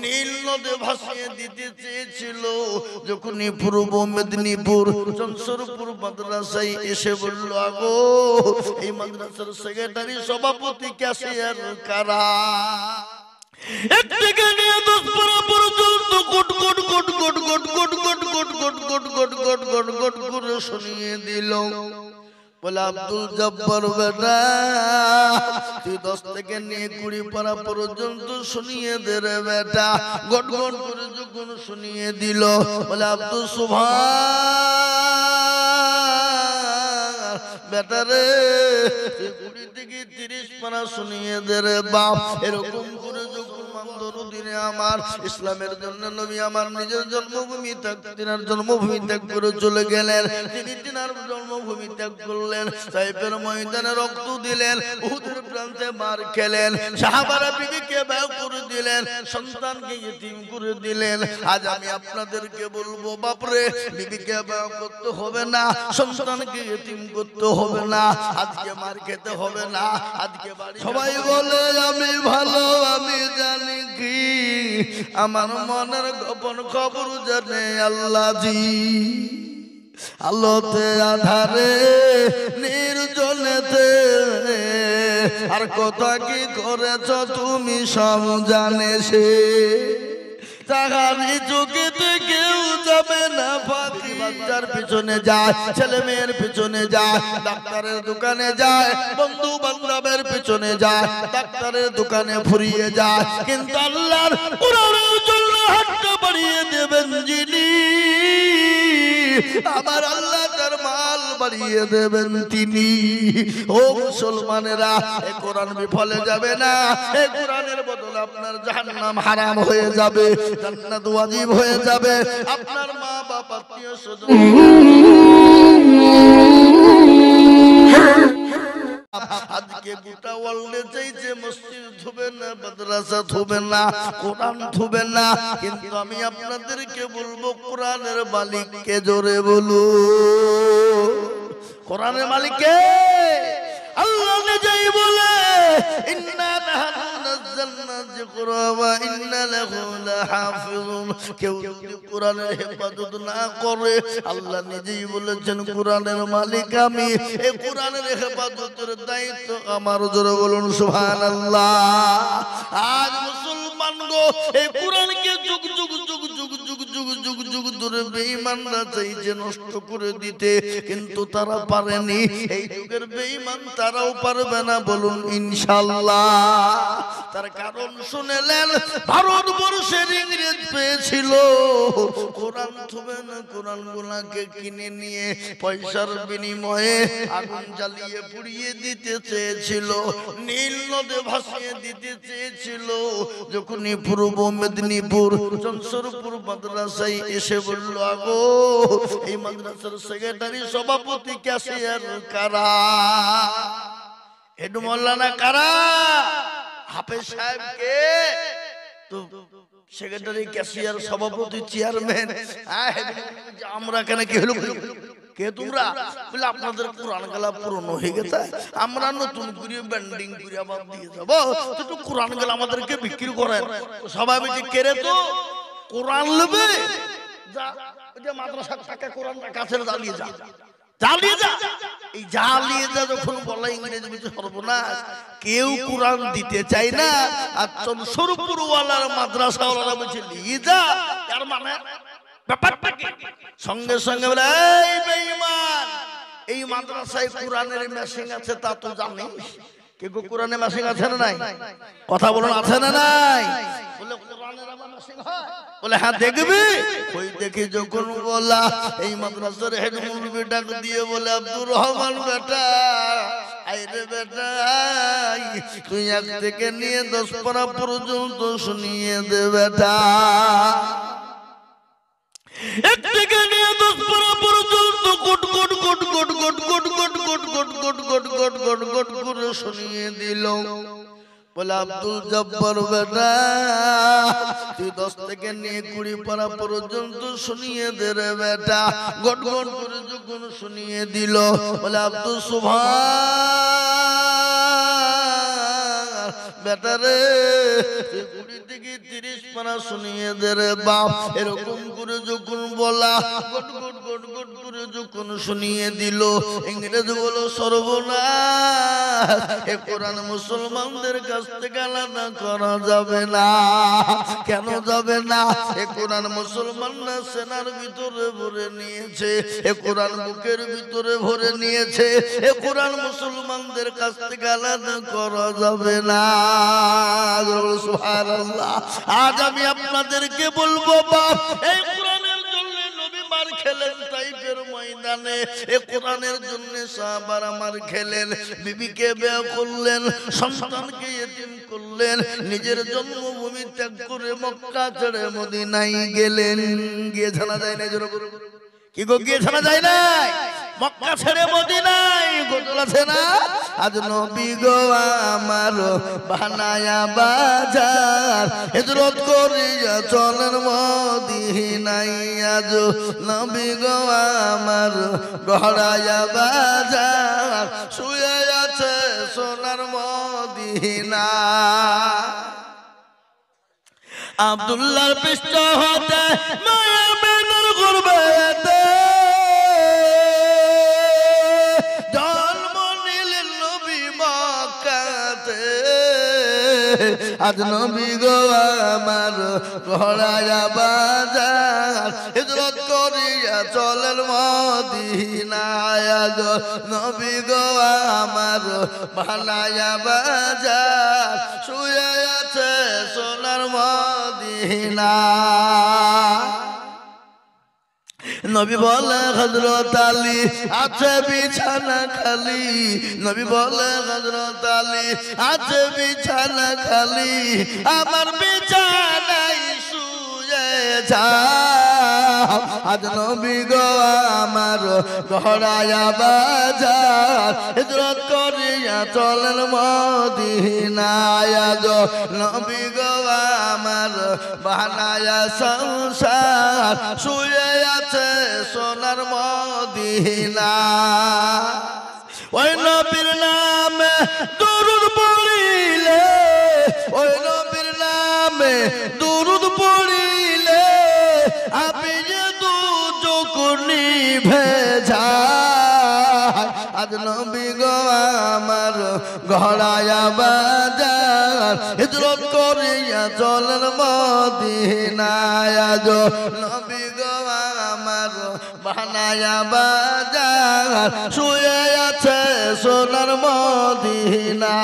নীল নদে ভাসিয়ে দিতে চেয়েছিল। যখনই পূর্ব মেদিনীপুর চনসরপুর মাদ্রাসায় এসে বলল, আগো এই মাদ্রাসার সেক্রেটারি সভাপতি ক্যাশিয়ার কারা? এক থেকে নিয়ে 10 পারা পর্যন্ত goat goat goat goat goat goat goat goat goat goat goat goat goat goat করে শুনিয়ে দিল। বলে, আব্দুল জব্বার বেটা, তুই 10 থেকে নিয়ে 20 পারা পর্যন্ত শুনিয়ে দে রে বেটা। গট গট করে যখন শুনিয়ে দিল, বলে, আব্দুল সুবহান বেটা রে, 20 থেকে 30 পারা শুনিয়ে দে রে বাপ। এরকম করে যখন দিনে আমার ইসলামের জন্য নবী আমার নিজের জন্মভূমি ত্যাগ, তিনার জন্মভূমি ত্যাগ করে চলে গেলেন। তিনি তিনার জন্মভূমি ত্যাগ করলেন, তাইফের ময়দানে রক্ত দিলেন, উহুদের প্রান্তে মার খেলেন, সাহাবারা বিবিকে বিয়ে করে দিলেন, সন্তানকে ইতিম করে দিলেন। আজ আমি আপনাদেরকে বলবো, বাপরে, বিবিকে বিয়ে করতে হবে না, সন্তানকে ইতিম করতে হবে না, আজকে মার খেতে হবে না, আজকে বাড়ি। সবাই বলে আমি ভালো, আমি জানি কি আমার মনের গোপন খবর জানে আল্লাহ জি। আলোতে আধারে নির্জনেতে আর কথা কি করেছ তুমি সব জানে সে। তাহারি চোখেতে কেউ যাবে না ফাঁকি। বাচ্চার পিছনে যায়, ছেলে মেয়ের পিছনে যায়, ডাক্তারের দোকানে যায়, বন্ধু বান্ধবের পিছনে যায়, ডাক্তারের দোকানে ফুরিয়ে যায়, কিন্তু আল্লাহর কোরআনের জন্য হাতটা বাড়িয়ে দেবেন যিনি, আমার আল্লাহ তার মাল বাড়িয়ে দেবেন তিনি। ও মুসলমানেরা, এই কোরআন বিফলে যাবে না। এই কোরআনের বদলে আপনার জাহান্নাম হারাম হয়ে যাবে, জান্নাত ওয়াজিব হয়ে যাবে। আপনার মা বাপ আত্মীয় স্বজন আজকে গোটা ওয়ার্ল্ডে চাইছে মসজিদ ধুবে না, মাদ্রাসা ধুবে না, কোরআন ধুবে না, কিন্তু আমি আপনাদেরকে বলবো কোরআনের মালিককে জোরে বলু। কোরআনের মালিককে আল্লাহ নিজেই বলে, ইন্না নাহনু নাযালনা যিকরা ওয়া ইন্না লাহু লাহাফিজুন। কেউ যদি কোরআনের হেফাজত না করে, আল্লাহ নিজেই বলেছেন কোরআনের মালিক আমি, এই কোরআনের হেফাজতের দায়িত্ব আমার। জোরে বলুন সুবহানাল্লাহ। আজ মুসলমান গো, এই কোরআনকে যুগ যুগ যুগ যুগ যুগ যুগ যুগ যুগ ধরে বেঈমানরা চাইছে নষ্ট করে দিতে, কিন্তু তারা পারেনি। এই যুগের বেঈমান তারাও পারবে না, বলুন ইনশাআল্লাহ। তার কারণ শুনেলেন, ভারতবর্ষের ইংরেজ পেয়েছিল কোরআন থুবে না, কোরআন গুলাকে কিনে নিয়ে পয়সার বিনিময়ে আগুন জ্বালিয়ে পুড়িয়ে দিতে চেয়েছিল, নীল নদে ভাসিয়ে দিতে চেয়েছিল। যখনই পূর্ব মেদিনীপুর চনসরপুর মাদ্রাসায় এসে বলল, আগো এই মাদ্রাসার সেক্রেটারি সভাপতি ক্যাশিয়ার কারা? হেড মোল্লানা কারা? হাফেজ সাহেব কে? তো সেক্রেটারি ক্যাশিয়ার সভাপতি চেয়ারম্যান, আমরা কেন কি হলো? কে তোমরা? বলে আপনাদের কোরআন গালা পুরনো হয়ে গেছে, আমরা নতুন করে ব্যান্ডিং করে আবার দিয়ে যাবো, একটু কোরআন গালা আমাদেরকে বিক্রি করেন। সবাই মিলে কেরে তো কোরআন নেবে, যা ওই যে মাদ্রাসার টাকা কোরআন কাছে জ্বালিয়ে যা, জ্বালিয়ে যা। এই জ্বালিয়ে যা যখন বলা, ইংরেজি বুঝে সর্বনাশ, কেউ কোরআন দিতে চায় না। আর চনসরপুর ওয়ালার মাদ্রাসা ওয়ালারা বলছে নিয়ে যা, তার মানে ব্যাপারটা কি? সঙ্গে সঙ্গে বলে, এই বেঈমান, এই মাদ্রাসায় কোরআনের মেশিন আছে তা তো জানিস? কে গো কোরআনের মেশিন আছে না নাই? কথা বলুন, আছে না নাই? বলে কোরআনের আবার মেশিন হয়? বলে হ্যাঁ দেখবি। ওই দেখি যখন বলা, এই মাদ্রাসার হেড মুরব্বি ডাক দিয়ে বলে, আব্দুর রহমান বেটা, আইরে বেটা, তুই 1 থেকে নিয়ে 10 পারা পর্যন্ত শুনিয়ে দে বেটা। 1 থেকে নিয়ে 10 পারা পর্যন্ত goat goat goat goat goat goat goat goat goat goat goat goat goat goat করে শুনিয়ে দিল। বলে, আব্দুল জব্বার বেটা, তুই 10 থেকে নিয়ে 20 পারা পর্যন্ত শুনিয়ে দে রে বেটা। গট গট করে যখন শুনিয়ে দিল, বলে, আব্দুল সুবহান বেটা রে, 20 থেকে 30 পারা শুনিয়ে দে রে বাপ। এরকম করে যখন বলা গট গট গট গট করে যখন শুনিয়ে দিল, ইংরেজ বলো সর্বনাশ, এ কোরআন মুসলমানদের কাছ থেকে আলাদা করা যাবে না। কেন যাবে না? এ কোরআন মুসলমানরা সেনার ভিতরে ভরে নিয়েছে, এ কোরআন বুকের ভিতরে ভরে নিয়েছে, এ কোরআন মুসলমানদের কাছ থেকে আলাদা করা যাবে না। সুবহানাল্লাহ। আজ আমি আপনাদেরকে বলবো বাপ, এই কোরআনের জন্য নবী মার খেলেন তাইফের ময়দানে, এ কোরআনের জন্য সাহাবারা মার খেলেন, বিবিকে বিয়ে করলেন, সন্তানকে ইতিম করলেন, নিজের জন্মভূমি ত্যাগ করে মক্কা ছেড়ে মদিনায় গেলেন। গিয়ে জানা যায় না জোরে বলুন, কি গো গিয়ে জানা যায় না? মক্কা ছেড়ে মদিনায় গোসল আছে না? আজ নবী গো আমার বানায়া বাজার, হিজরত করিয়া চলেন মদিনায়। আজ নবী গো আমার গড়ায়া বাজার, শুয়ে আছে সোনার মদিনা। আব্দুল্লাহর পৃষ্ঠ হতে মায়া বেনুর গুরবাতে জন্ম নিলেন নবী মক্কাতে। আজ নবী গো আমার গড়ায়া বাজার, হিজরত করিয়া চলেন মদিনায়। আজ নবী গো আমার বানায়া বাজার, শুয়ে আছে সোনার মদিনা। নবী বলে হযরত আলী আছে বিছানা খালি, নবী বলে হযরত আলী আছে বিছানা খালি, আমার বিছানায় শুয়ে যাও। আজ নবী গো আমার গড়ায়া বাজার, হিজরত করিয়া চলেন মদিনায়। আজ নবী গো আমার বানায়া সংসার, শুয়ে আছে সোনার মদিনা। ওই নবীর নামে দুরূদ পড়িলে, ওই নবীর নামে দুরূদ পড়িলে, আপনি যে দুচোখ নিভে যায়। আজ নবী গো আমার গড়ায়া বাজার, হিজরত করিয়া চলেন মদিনায়। আজ নবী গো আমার বানায়া বাজার, শুয়ে আছে সোনার মদিনা।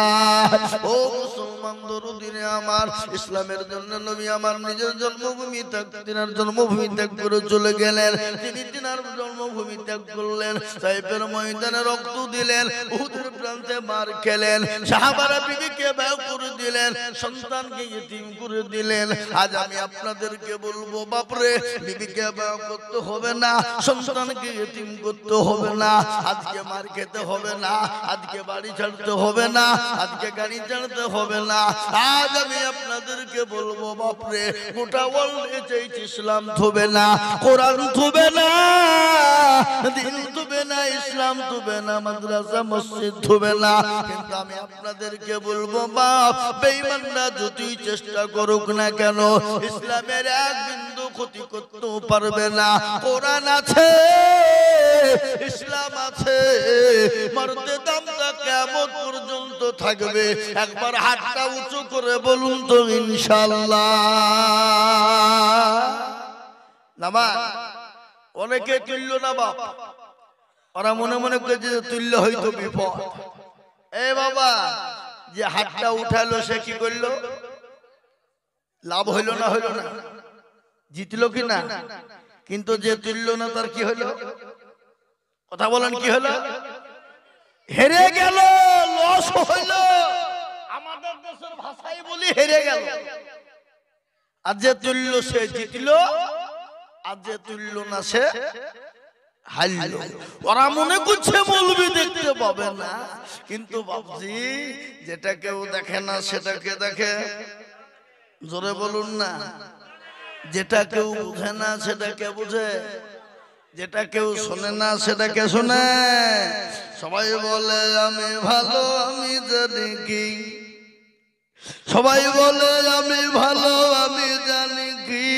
ও মুসলমান দরুদিনে আমার, ইসলামের জন্য নবী আমার নিজের জন্মভূমি ত্যাগ, তিনার জন্মভূমি ত্যাগ করে চলে গেলেন। তিনি তিনার জন্মভূমি ত্যাগ করলেন, তাইফের ময়দানে রক্ত দিলেন, উহুদের প্রান্তে মার খেলেন, সাহাবারা বিবিকে বিয়ে করে দিলেন, সন্তানকে ইতিম করে দিলেন। আজ আমি আপনাদেরকে বলবো বাপরে, বিবিকে বিয়ে করতে হবে না, সন্তানকে ইতিম করতে হবে না, আজকে মার খেতে হবে না, আজকে বাড়ি ছাড়তে হবে না, আজকে গাড়ি ছাড়তে হবে না। আজ আমি আপনাদেরকে বলবো বাপরে, গোটা ওয়ার্ল্ডে চাইছে ইসলাম থবে না, কোরআন থবে না, দিন থবে না, ইসলাম থবে না, মাদ্রাসা মসজিদ থবে না। কিন্তু আমি আপনাদেরকে বলবো বাপ, বেঈমানরা যতই চেষ্টা করুক না কেন, ইসলামের এক বিন্দু ক্ষতি করতেও পারবে না। কোরআন আছে, ইসলাম আছে, মরতে দামটা কিয়ামত পর্যন্ত থাকবে। একবার হাতটা উঁচু করে বলুন তো ইনশাআল্লাহ। নামাজ অনেকে তুললো না বাপ, ওরা মনে মনে করে যে তুললে হয়তো বিপদ। এ বাবা, যে হাতটা উঠালো সে কি করলো? লাভ হইল না? হইল না? জিতলো কি না? কিন্তু যে তুললো না তার কি হলো? কথা বলেন, কি হলো? হেরে গেল, লস হইল। আমাদের দেশের ভাষায় বলি হেরে গেল। আর যে তুললো সে জিতলো, আর যে তুললো না সে হারলো। ওরা মনে করছে মৌলবি দেখতে পাবে না, কিন্তু বাবজি যেটা কেউ দেখে না সেটাকে দেখে। জোরে বলুন না। যেটা কেউ বুঝে না সেটাকে বুঝে, যেটা কেউ শোনে না সেটাকে শোনে। সবাই বলে আমি ভালো, আমি জানি কি, সবাই বলে আমি ভালো, আমি জানি কি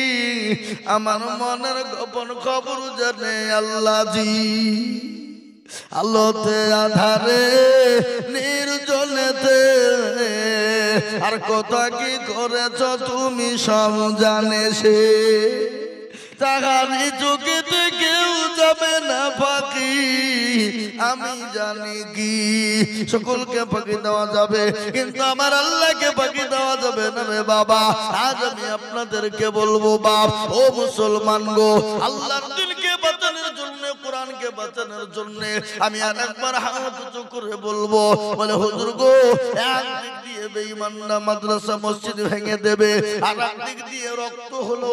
আমার মনের গোপন খবর জানে আল্লাহ জি। আলোতে আধারে নির্জনেতে আর কথা কি করেছ তুমি সব জানে সে। তাহারি চোখেতে কেউ যাবে না ফাঁকি, আমি জানি কি সকলকে ফাঁকি দেওয়া যাবে কিন্তু আমার আল্লাহকে ফাঁকি দেওয়া যাবে না রে বাবা। আজ আমি আপনাদেরকে বলবো বাপ ও মুসলমান গো, আল্লাহর দিনকে বাঁচানোর জন্য, কোরআনকে বাঁচানোর জন্য আমি আর একবার হাত উঁচু করে বলবো, বলে হুজুর গো একদিক দিয়ে বেঈমানরা মাদ্রাসা মসজিদ ভেঙে দেবে, আর একদিক দিয়ে রক্ত হলো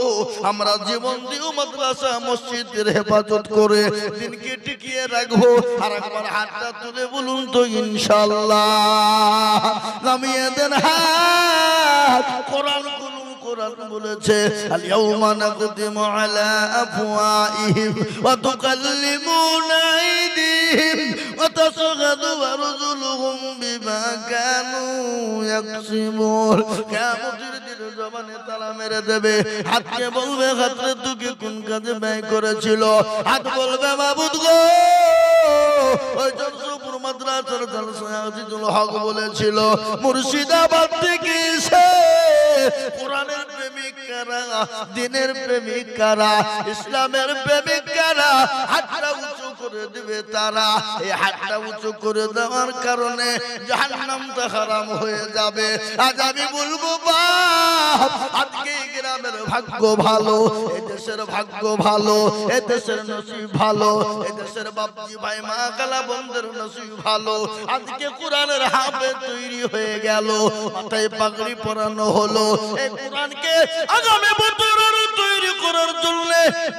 আমরা জীবন দিয়েও মাদ্রাসা মসজিদের হেফাজত করে দিনকে টিকিয়ে রাখবো। আর একবার হাতটা তুলে বলুন তো ইনশাআল্লাহ। নামিয়ে দেন হাত। কোরআন কোরআন বলেছে আল ইয়াউমা নাকদিমু আলা আফওয়াহিহিম ওয়া তুকাল্লিমুনা আইদিহিম ওয়া তাশহাদু আরজুলুহুম বিমা কানু ইয়াকসিবুন। কিয়ামতের দিন জবানে তালা মেরে দেবে, হাতকে বলবে হাতরে তুই কোন কাজে ব্যয় করেছিল, হাত বলবে মাবুদ গো ওই জনসপুর মাদ্রাসার জলসায় আজিজুল হক বলেছিল মুর্শিদাবাদ থেকে এসে কোরআনের প্রেমিক কারা, দিনের প্রেমিক কারা, ইসলামের প্রেমিক কারা, হাতটা উঁচু করে দিবে তারা। এই হাতটা উঁচু করে দেওয়ার কারণে জাহান্নামটা হারাম হয়ে যাবে। আজ আমি বলবো বাপ আজকে এই গ্রামের ভাগ্য ভালো, এই দেশের ভাগ্য ভালো, এই দেশের নসিব ভালো, এই দেশের বাপজি ভাই মা কালা বন্ধের নসিব ভালো। আজকে কোরআনের হাফেজ তৈরি হয়ে গেল, মাথায় পাগড়ি পরানো হলো। এই কোরআনকে আগামী বছরের তৈরি করার জন্য,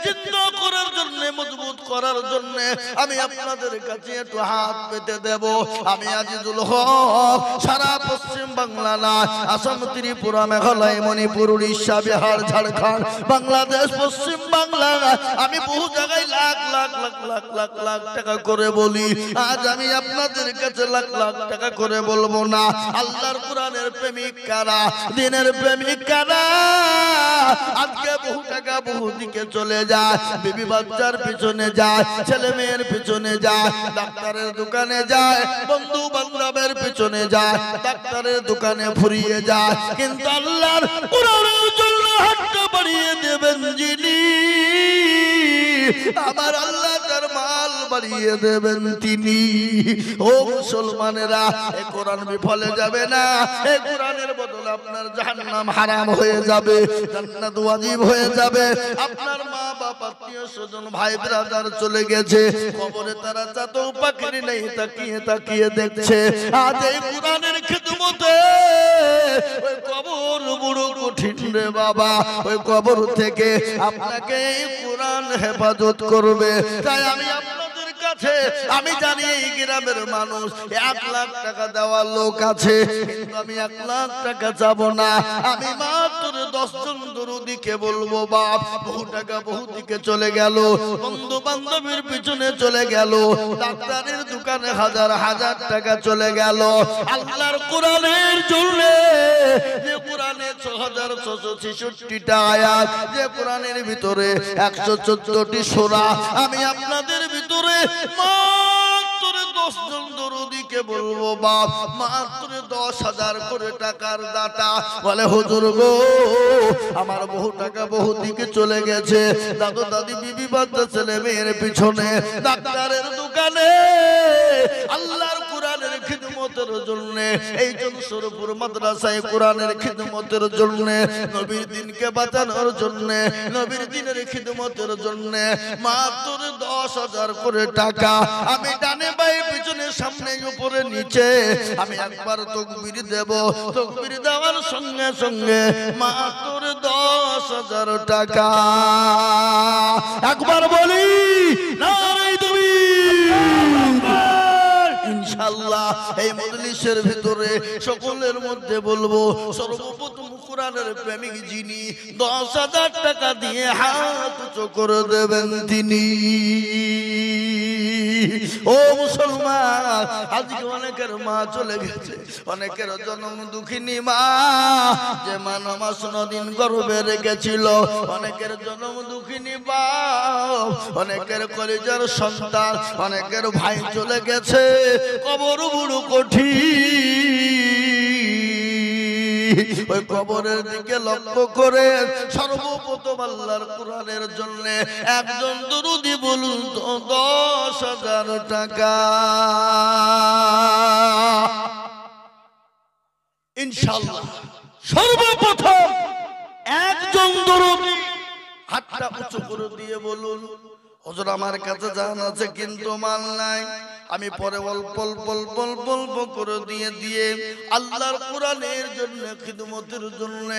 জিন্দা করার জন্য, মজবুত করার জন্য আমি আপনাদের কাছে একটু হাত পেতে দেব। আমি আজিজুল হক সারা পশ্চিম বাংলা না, আসাম, ত্রিপুরা, মেঘালয়, মণিপুর, উড়িষ্যা, বিহার, ঝাড়খণ্ড, বাংলাদেশ, পশ্চিম বাংলা, আমি বহু জায়গায় লাখ লাখ লাখ লাখ লাখ লাখ টাকা করে বলি। আজ আমি আপনাদের কাছে লাখ লাখ টাকা করে বলবো না। আল্লাহর কোরআনের প্রেমিক কারা, দিনের প্রেমিক কারা, আজকে বহু টাকা বহু দিকে চলে যায়, বিবি বাচ্চার পিছনে যায়, ছেলে মেয়ের পিছনে যায়, ডাক্তারের দোকানে যায়, বন্ধু বান্ধবের পিছনে যায়, ডাক্তারের দোকানে ফুরিয়ে যায়, কিন্তু আল্লাহর কোরআনের জন্য হাতটা বাড়িয়ে দেবেন যিনি, আমার আল্লাহ তার মাল বাড়িয়ে দেবেন তিনি। ও মুসলমানেরা, এই কোরআন বিফলে যাবে না, এই কোরআনের বদলে আপনার জাহান্নাম হারাম হয়ে যাবে, জান্নাত ওয়াজিব হয়ে যাবে। আপনার মা বাপ আত্মীয় স্বজন ভাই ব্রাদার চলে গেছে কবরে, তারা চাতেও পাখির নেই, তাকিয়ে তাকিয়ে দেখছে। আজ এই কোরআনের খিদমতে ওই কবর বড় কঠিন রে বাবা, ওই কবর থেকে আপনাকে এই কোরআন হেফাজত করবে। তাই আমি আপনাদের কাছে, আমি জানি এই গ্রামের মানুষ 1 লাখ টাকা দেওয়ার লোক আছে, কিন্তু আমি 1 লাখ টাকা যাব না। আমি মাত্র 10 জন দরুদিকে বলবো বাপ, বহু টাকা বহু দিকে চলে গেল, বন্ধু বান্ধবের পিছনে চলে গেল, ডাক্তারের দোকানে হাজার হাজার টাকা চলে গেল। আল্লাহর কোরআনের জন্য, যে কোরআনে 6666টা আয়াত, যে কোরআনের ভিতরে 114টি সূরা, আমি আপনাদের ভিতরে মাত্র 10 জন দরুদিকে বলবো বাপ, মাত্র 10,000 করে টাকার দাতা। বলে হুজুর গো আমার বহু টাকা বহু দিকে চলে গেছে, দাদু দাদি বিবি বাচ্চা ছেলে মেয়ের পিছনে, ডাক্তারের দোকানে, আল্লাহর কোরআনের খিদমতের জন্য, এই জনসরপুর মাদ্রাসায় কোরআনের খিদমতের জন্য, নবীর দিনকে বাঁচানোর জন্য, নবীর দিনের খিদমতের জন্য মাত্র 10,000 করে টাকা। আমি ডানে বাঁয়ে পিছনে সামনে উপরে নিচে আমি একবার তাকবীর দেব, তাকবীর দেওয়ার সঙ্গে সঙ্গে মাত্র 10,000 টাকা। একবার বলি নারে তাকবীর। ইনশাআল্লাহ এই মজলিসের ভিতরে সকলের মধ্যে বলবো, সর্বপ্রথম কোরআনের প্রেমিক যিনি 10,000 টাকা দিয়ে হাত উঁচু করে দেবেন তিনি। ও মুসলমান, আজকে অনেকের মা চলে গেছে, অনেকের জন্ম দুঃখিনী মা, যে মা নামাজ দিন গর্ভে রেখেছিল, অনেকের জন্ম দুঃখিনী বাপ, অনেকের কলেজের সন্তান, অনেকের ভাই চলে গেছে, কবর বড় কঠিন। ওই কবরের দিকে লক্ষ্য করে সর্বপ্রথম আল্লাহর কোরআনের জন্য একজন দরুদি বলুন তো 10,000 টাকা ইনশাআল্লাহ। সর্বপ্রথম একজন দরুদি হাতটা উঁচু করে দিয়ে বলুন, হুজুর আমার কাছে জান আছে কিন্তু মাল নাই, আমি পরে অল্প অল্প অল্প অল্প অল্প করে দিয়ে আল্লাহর কোরআনের জন্য খিদমতের জন্য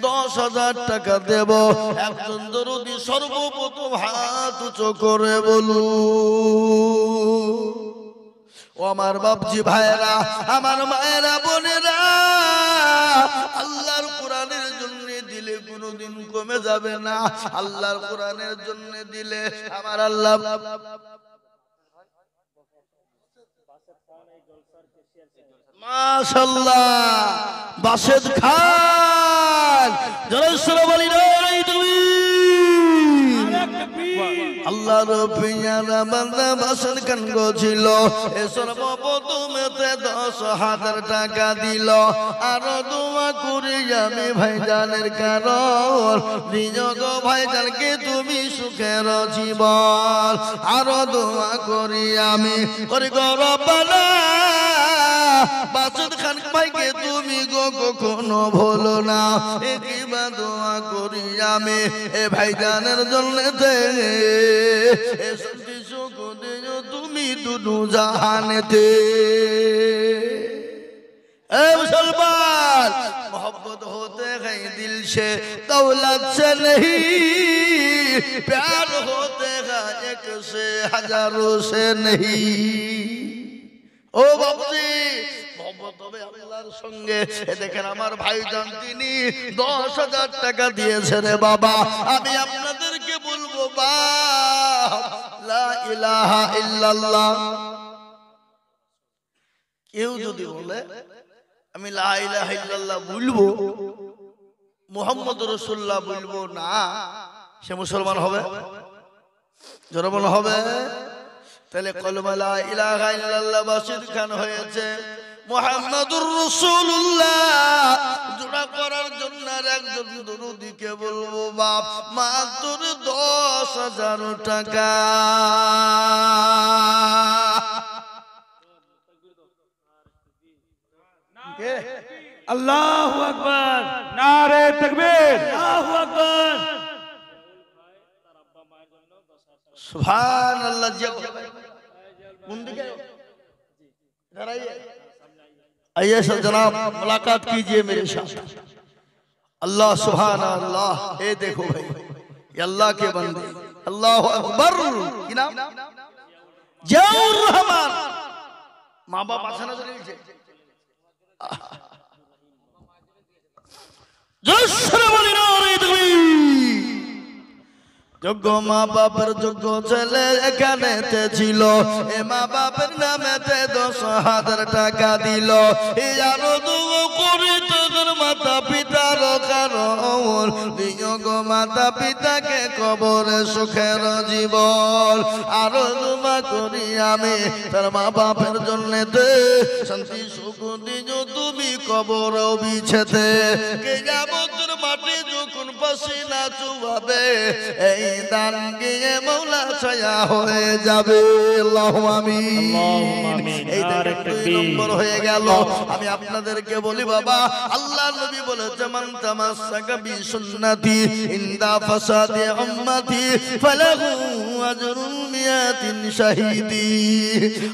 10,000 টাকা দেব। একজন দরুদি সর্বপ্রথম হাত উঁচু করে বলুন। ও আমার বাপজি ভাইরা, আমার মায়েরা বোনেরা, আল্লাহর কোরআনের জন্য দিলে কোনোদিন কমে যাবে না। আল্লাহর কোরআনের জন্য দিলে আমার আল্লাহ মাশাআল্লাহ বাসেদ খান জলসরা বলি নাই তুমি আল্লাহর পিয়ারা বান্দা বাসেদ খান ছিল, এ সর্বপ্রথমেতে 10,000 টাকা দিল। আরো দোয়া করি আমি ভাইজানের কারণ, নিয়োগ ভাইজানকে তুমি সুখের জীবন। আরো দোয়া করি আমি করি গরবানা বাসেদ খান ভাইকে তুমি গো কখনো ভুলো না। একইবা দোয়া করি আমি এ ভাইজানের জন্য তুমি দুনু জাহানেতে। मुसलमान मोहब्बत होते हैं दिल से दौलत से नहीं, प्यार होते हैं एक से हजारों से नहीं। ও বাবুজি মোহাম্মদ হবে আল্লাহর সঙ্গে। এ দেখেন আমার ভাইজান তিনি 10,000 টাকা দিয়েছে রে বাবা। আমি আপনাদেরকে বলবো বাপ লা ইলাহা ইল্লাল্লাহ, কেউ যদি বলে আমি লা ইলাহা ইল্লাল্লাহ বলবো, মুহাম্মদ রাসূলুল্লাহ বলবো না, সে মুসলমান হবে? জনগণ হবে? তাহলে কলমা লা ইলাহা ইল্লাল্লাহ বাসিদ খান হয়েছে। মুহাম্মাদুর রাসূলুল্লাহ জোড়া করার জন্য একজন দরুদিকে বলবো বাপ মাত্র 10,000 টাকা। আল্লাহু আকবার, নারে তাকবীর, আল্লাহু আকবার, সুবহানাল্লাহ। কোন দিকে आइए सर जनाब मुलाकात कीजिए मेरे साथ। अल्लाह सुभान अल्लाह, ए देखो भाई ये अल्लाह के बंदे, अल्लाह अकबर। की नाम जियाउर रहमान। माँ बाप आशा नजर लीजिए যোগ্য মা বাপের যোগ্য ছেলে এখানেতে ছিল, এ মা বাপের নামেতে 10,000 টাকা দিল। আরো দুঃখ করি তোদের মাতা পিতার কারণ, নিয়োগ মাতা পিতাকে কবরে সুখের জীবন। আরো দোয়া করি আমি তার মা বাপের জন্য শান্তি সুখ দিও তুমি কবর বিছেতে। কিয়ামতের মাঠে যখন পসিনা চুবাবে এই দান গিয়ে মওলা ছায়া হয়ে যাবে। আল্লাহুম্মা আমিন। এই দেখেন 2 নম্বর হয়ে গেল। আমি আপনাদেরকে বলি বাবা, আল্লাহর নবী বলেছে মান তামাসসাকা বি সুন্নতি ইনদা ফাসাদি উম্মতি ফালাহু আজরুন মিয়াতিন শাহীদি।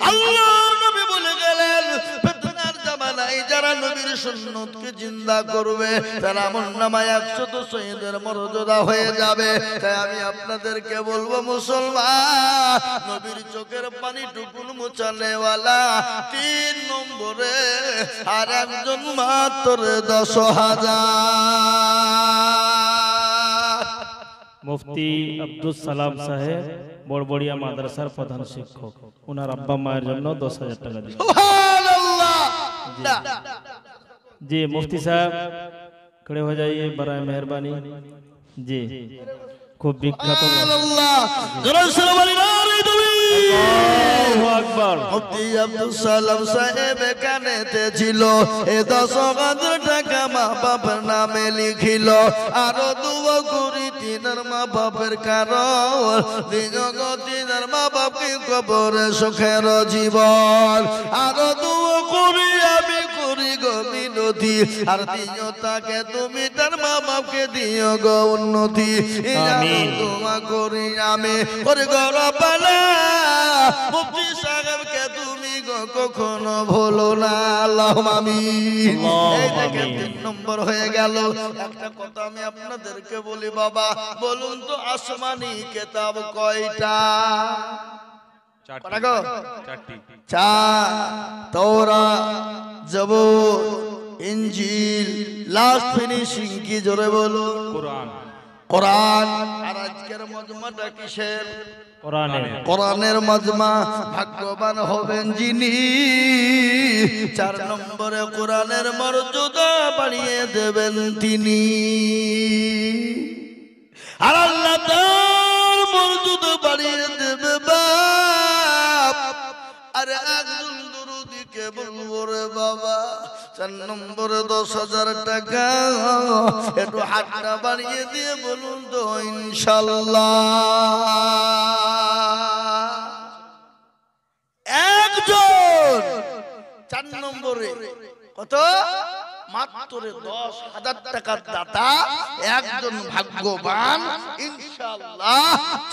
আল্লাহর নবী বলে গেলেন ফিতনার জামানায় যারা নবীর সুন্নতকে জিন্দা করবে তার আমলনামায় 100 শহীদের মর্যাদা হয়ে যাবে। তাই আমি আপনাদেরকে বলবো মুসলমান, নবীর চোখের পানি টুকুন মোছানেওয়ালা 3 নম্বরে আর একজন মাত্র 10,000। মুফতি আব্দুল সালাম সাহেব বড়বড়িয়া মাদ্রাসার প্রধান শিক্ষক, ওনার আব্বা মায়ের জন্য 10,000 টাকা দিন। সুবহানাল্লাহ। जी मुफ्ती साहब खड़े हो जाइए, बराए मेहरबानी। जी खूब विख्यात সুবহানাল্লাহ। জোরে সোরে বলি নারে তাকবীর। আল্লাহু আকবার। মুফতি আব্দুল সালাম সাহেব কানেতে ছিল, এ 10,000 টাকা মা বাবার নামে লিখিল, আরো দুয়া করি তিনার মা বাপের কারণ দিনগতিনার মা বাপকে কবরে সুখের জীবন, আরো দুয়া করি আমি করি গো মিনতি, আর দিও তাকে তুমি তার মা বাপকে দিও গো উন্নতি। আমিন। দোয়া করি আমি ওরে গো রব্বানা, মুফতি সাহেবকে তুমি গো কখনো ভুলো না, আল্লাহুম্মা আমিন। এই দেখেন 3 নম্বর হয়ে গেল। একটা কথা আমি আপনাদেরকে বলি বাবা, বলুন তো আসমানি কিতাব কয়টা? কয়টা গো? 4। তাওরাত, জবুর, ইনজিল, লাস্ট ফিনিশিং কি জোরে বলো? কোরআন। আর আজকের মজমাটা কিসের? কোরআনের মজমা। ভাগ্যবান হবেন যিনি 4 নম্বরে কোরআনের মর্যাদা বাড়িয়ে দেবেন তিনি, আর আল্লাহ তার মর্যাদা বাড়িয়ে দেবে বাপ। আর একজন দুরুদিকে বলবো রে বাবা 4 নম্বরে 10,000 টাকা, একটু হাতটা বাড়িয়ে দিয়ে বলুন তো ইনশাআল্লাহ। একজন 4 নম্বরে কত? মাত্র 10,000 টাকার দাতা, একজন ভাগ্যবান ইনশাআল্লাহ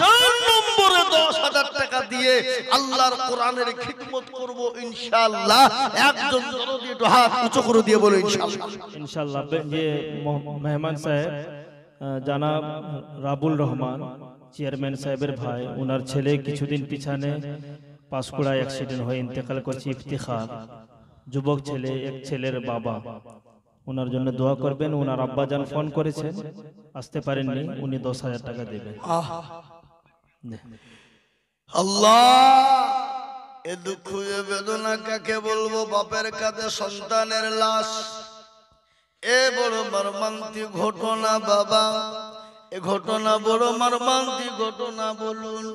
4 নম্বরে 10,000 টাকা দিয়ে আল্লাহর কোরআনের খিদমত করব ইনশাআল্লাহ। একজন জলদি একটু হাত উঁচু করে দিয়ে বলো ইনশাআল্লাহ। इंशाल्लाह। ये मेहमान साहेब জানাব রাবুল রহমান চেয়ারম্যান সাহেবের ভাই, ওনার ছেলে কিছুদিন পিছনে পাঁশকুড়ায় অ্যাক্সিডেন্ট হয়ে ইন্তেকাল করছে। ইফতিখার যুবক ছেলে, এক ছেলের বাবা, ওনার জন্য দোয়া করবেন। ওনার আব্বাজান ফোন করেছেন, আসতে পারেননি, উনি 10,000 টাকা দেবেন। আল্লাহ, এ দুঃখ এ বেদনা কাকে বলবো? বাপের কাঁধে সন্তানের লাশ, এ বড় মর্মান্তিক ঘটনা বাবা। এ ঘটনা বড় মর্মান্তিক ঘটনা। বলুন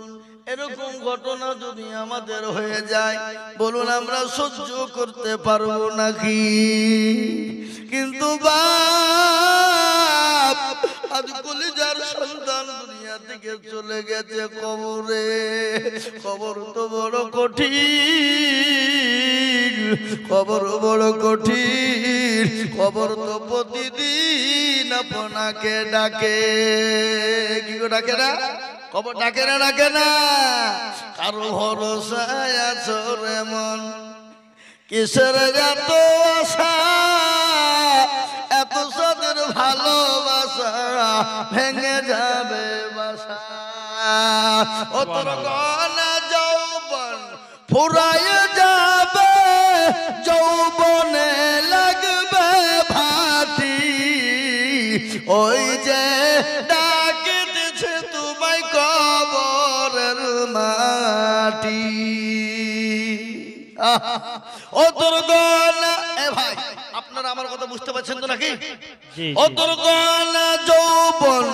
এরকম ঘটনা যদি আমাদের হয়ে যায়, বলুন আমরা সহ্য করতে পারবো নাকি? কিন্তু বাপ, আজ কলিজার সন্তান দুনিয়া থেকে চলে গেছে কবরে। কবর তো বড় কঠিন, কবর বড় কঠিন। কবর তো প্রতিদিন আপনাকে ডাকে। কি করে ডাকে না? কবর ডাকে না, ডাকে না? কারো ভরসায় আছো রে মন, কিসের এত আশা, এত সাদের ভালোবাসা ভেঙে যাবে বাসা। ও তোর গলা যৌবন ফুরায় যাবে, যৌবনে লাগবে ভাটি, ওই যে ডাকে দিছে তোমায় কবরের মাটি। ও তোর গলা, এ ভাই আপনারা আমার কথা বুঝতে পারছেন তো নাকি? ও তোর গলা যৌবন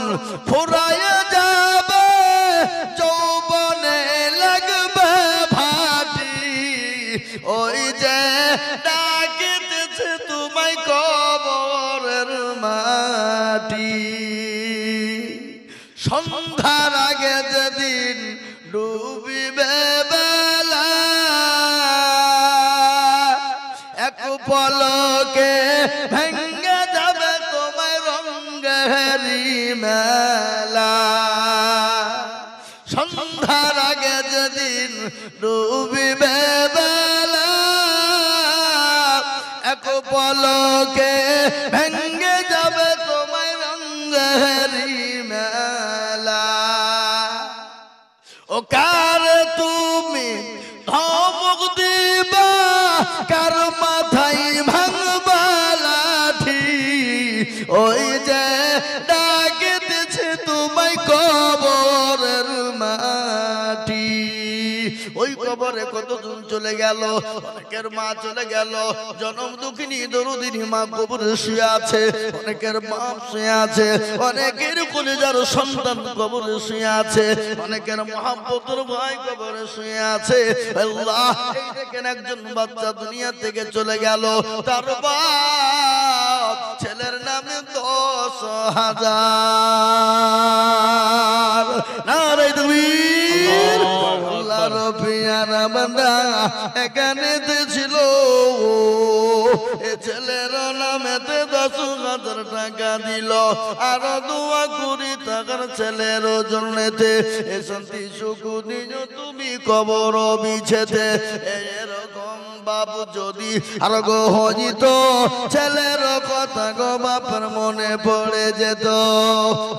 ফুরায় যাবে, যৌবনে লাগবে ভাটি, ওই যে ডাকিতেছে তোমায় কবরের মাটি। সন্ধ্যার আগে যেদিন ডুবিবে বেলা, এক পলকে ভেঙ্গে যাবে তোমায় রঙ্গেরি মেলা। সন্ধ্যার আগে যেদিন ডুবিবে বেলা, এক পলকে ভেঙ্গে যাবে তোমায় রঙ্গেরি মেলা। ও কার তুমি ধমক দিবা, কার মাথায় ভাঙবা লাঠি, ওই যে ডাকে দিছে তোমায় ওই কবরে কতজন চলে গেল, অনেকের মা চলে গেল, জনম দুঃখিনী দরুদিনী মা কবরে শুয়ে আছে, অনেকের বাপ শুয়ে আছে, অনেকের কলিজার সন্তান কবরে শুয়ে আছে, অনেকের মহব্বতের ভাই কবরে শুয়ে আছে। আল্লাহ, এই দেখেন একজন বাচ্চা দুনিয়া থেকে চলে গেল, তার বাপ ছেলের নামে 10,000। নারে তাকবীর। আল্লাহর পিয়ারা বান্দা এখানে ছিল, এ ছেলের নামেতে 10,000 টাকা দিল, আর দোয়া করি টাকার ছেলের জন্যতে এ শান্তি সুখ দিও তুমি কবর বিছেতে। এরকম বাবু যদি আর গো হইত, ছেলের কথা গো বাপের মনে পড়ে যেত।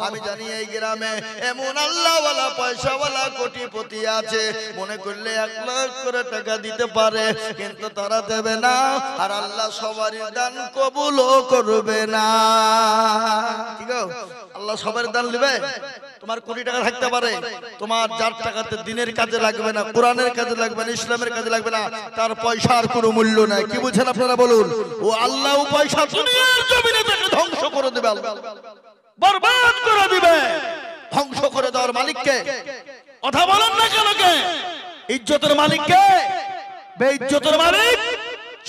আমি জানি এই গ্রামে এমন আল্লাহওয়ালা পয়সাওয়ালা কোটিপতি আছে, মনে করলে 1 লাখ করে টাকা দিতে পারে, কিন্তু তারা দেবে না, আর আল্লাহ সবারই দান কবুলও করবে না। কি গো, আল্লাহ সবার দান নেবে? তোমার কোটি টাকা থাকতে পারে, তোমার যার টাকাতে দিনের কাজে লাগবে না, কোরআনের কাজে লাগবে না, ইসলামের কাজে লাগবে না, তার পয়সার কোনো মূল্য নাই। কি বুঝছেন আপনারা বলুন? ও আল্লাহ পয়সা দুনিয়ার জমিনে থেকে ধ্বংস করে দেবে, বরবাদ করে দিবে। ধ্বংস করে দেওয়ার মালিককে কথা বলেন না কেন? কে ইজ্জতের মালিককে? বেইজ্জতের মালিক,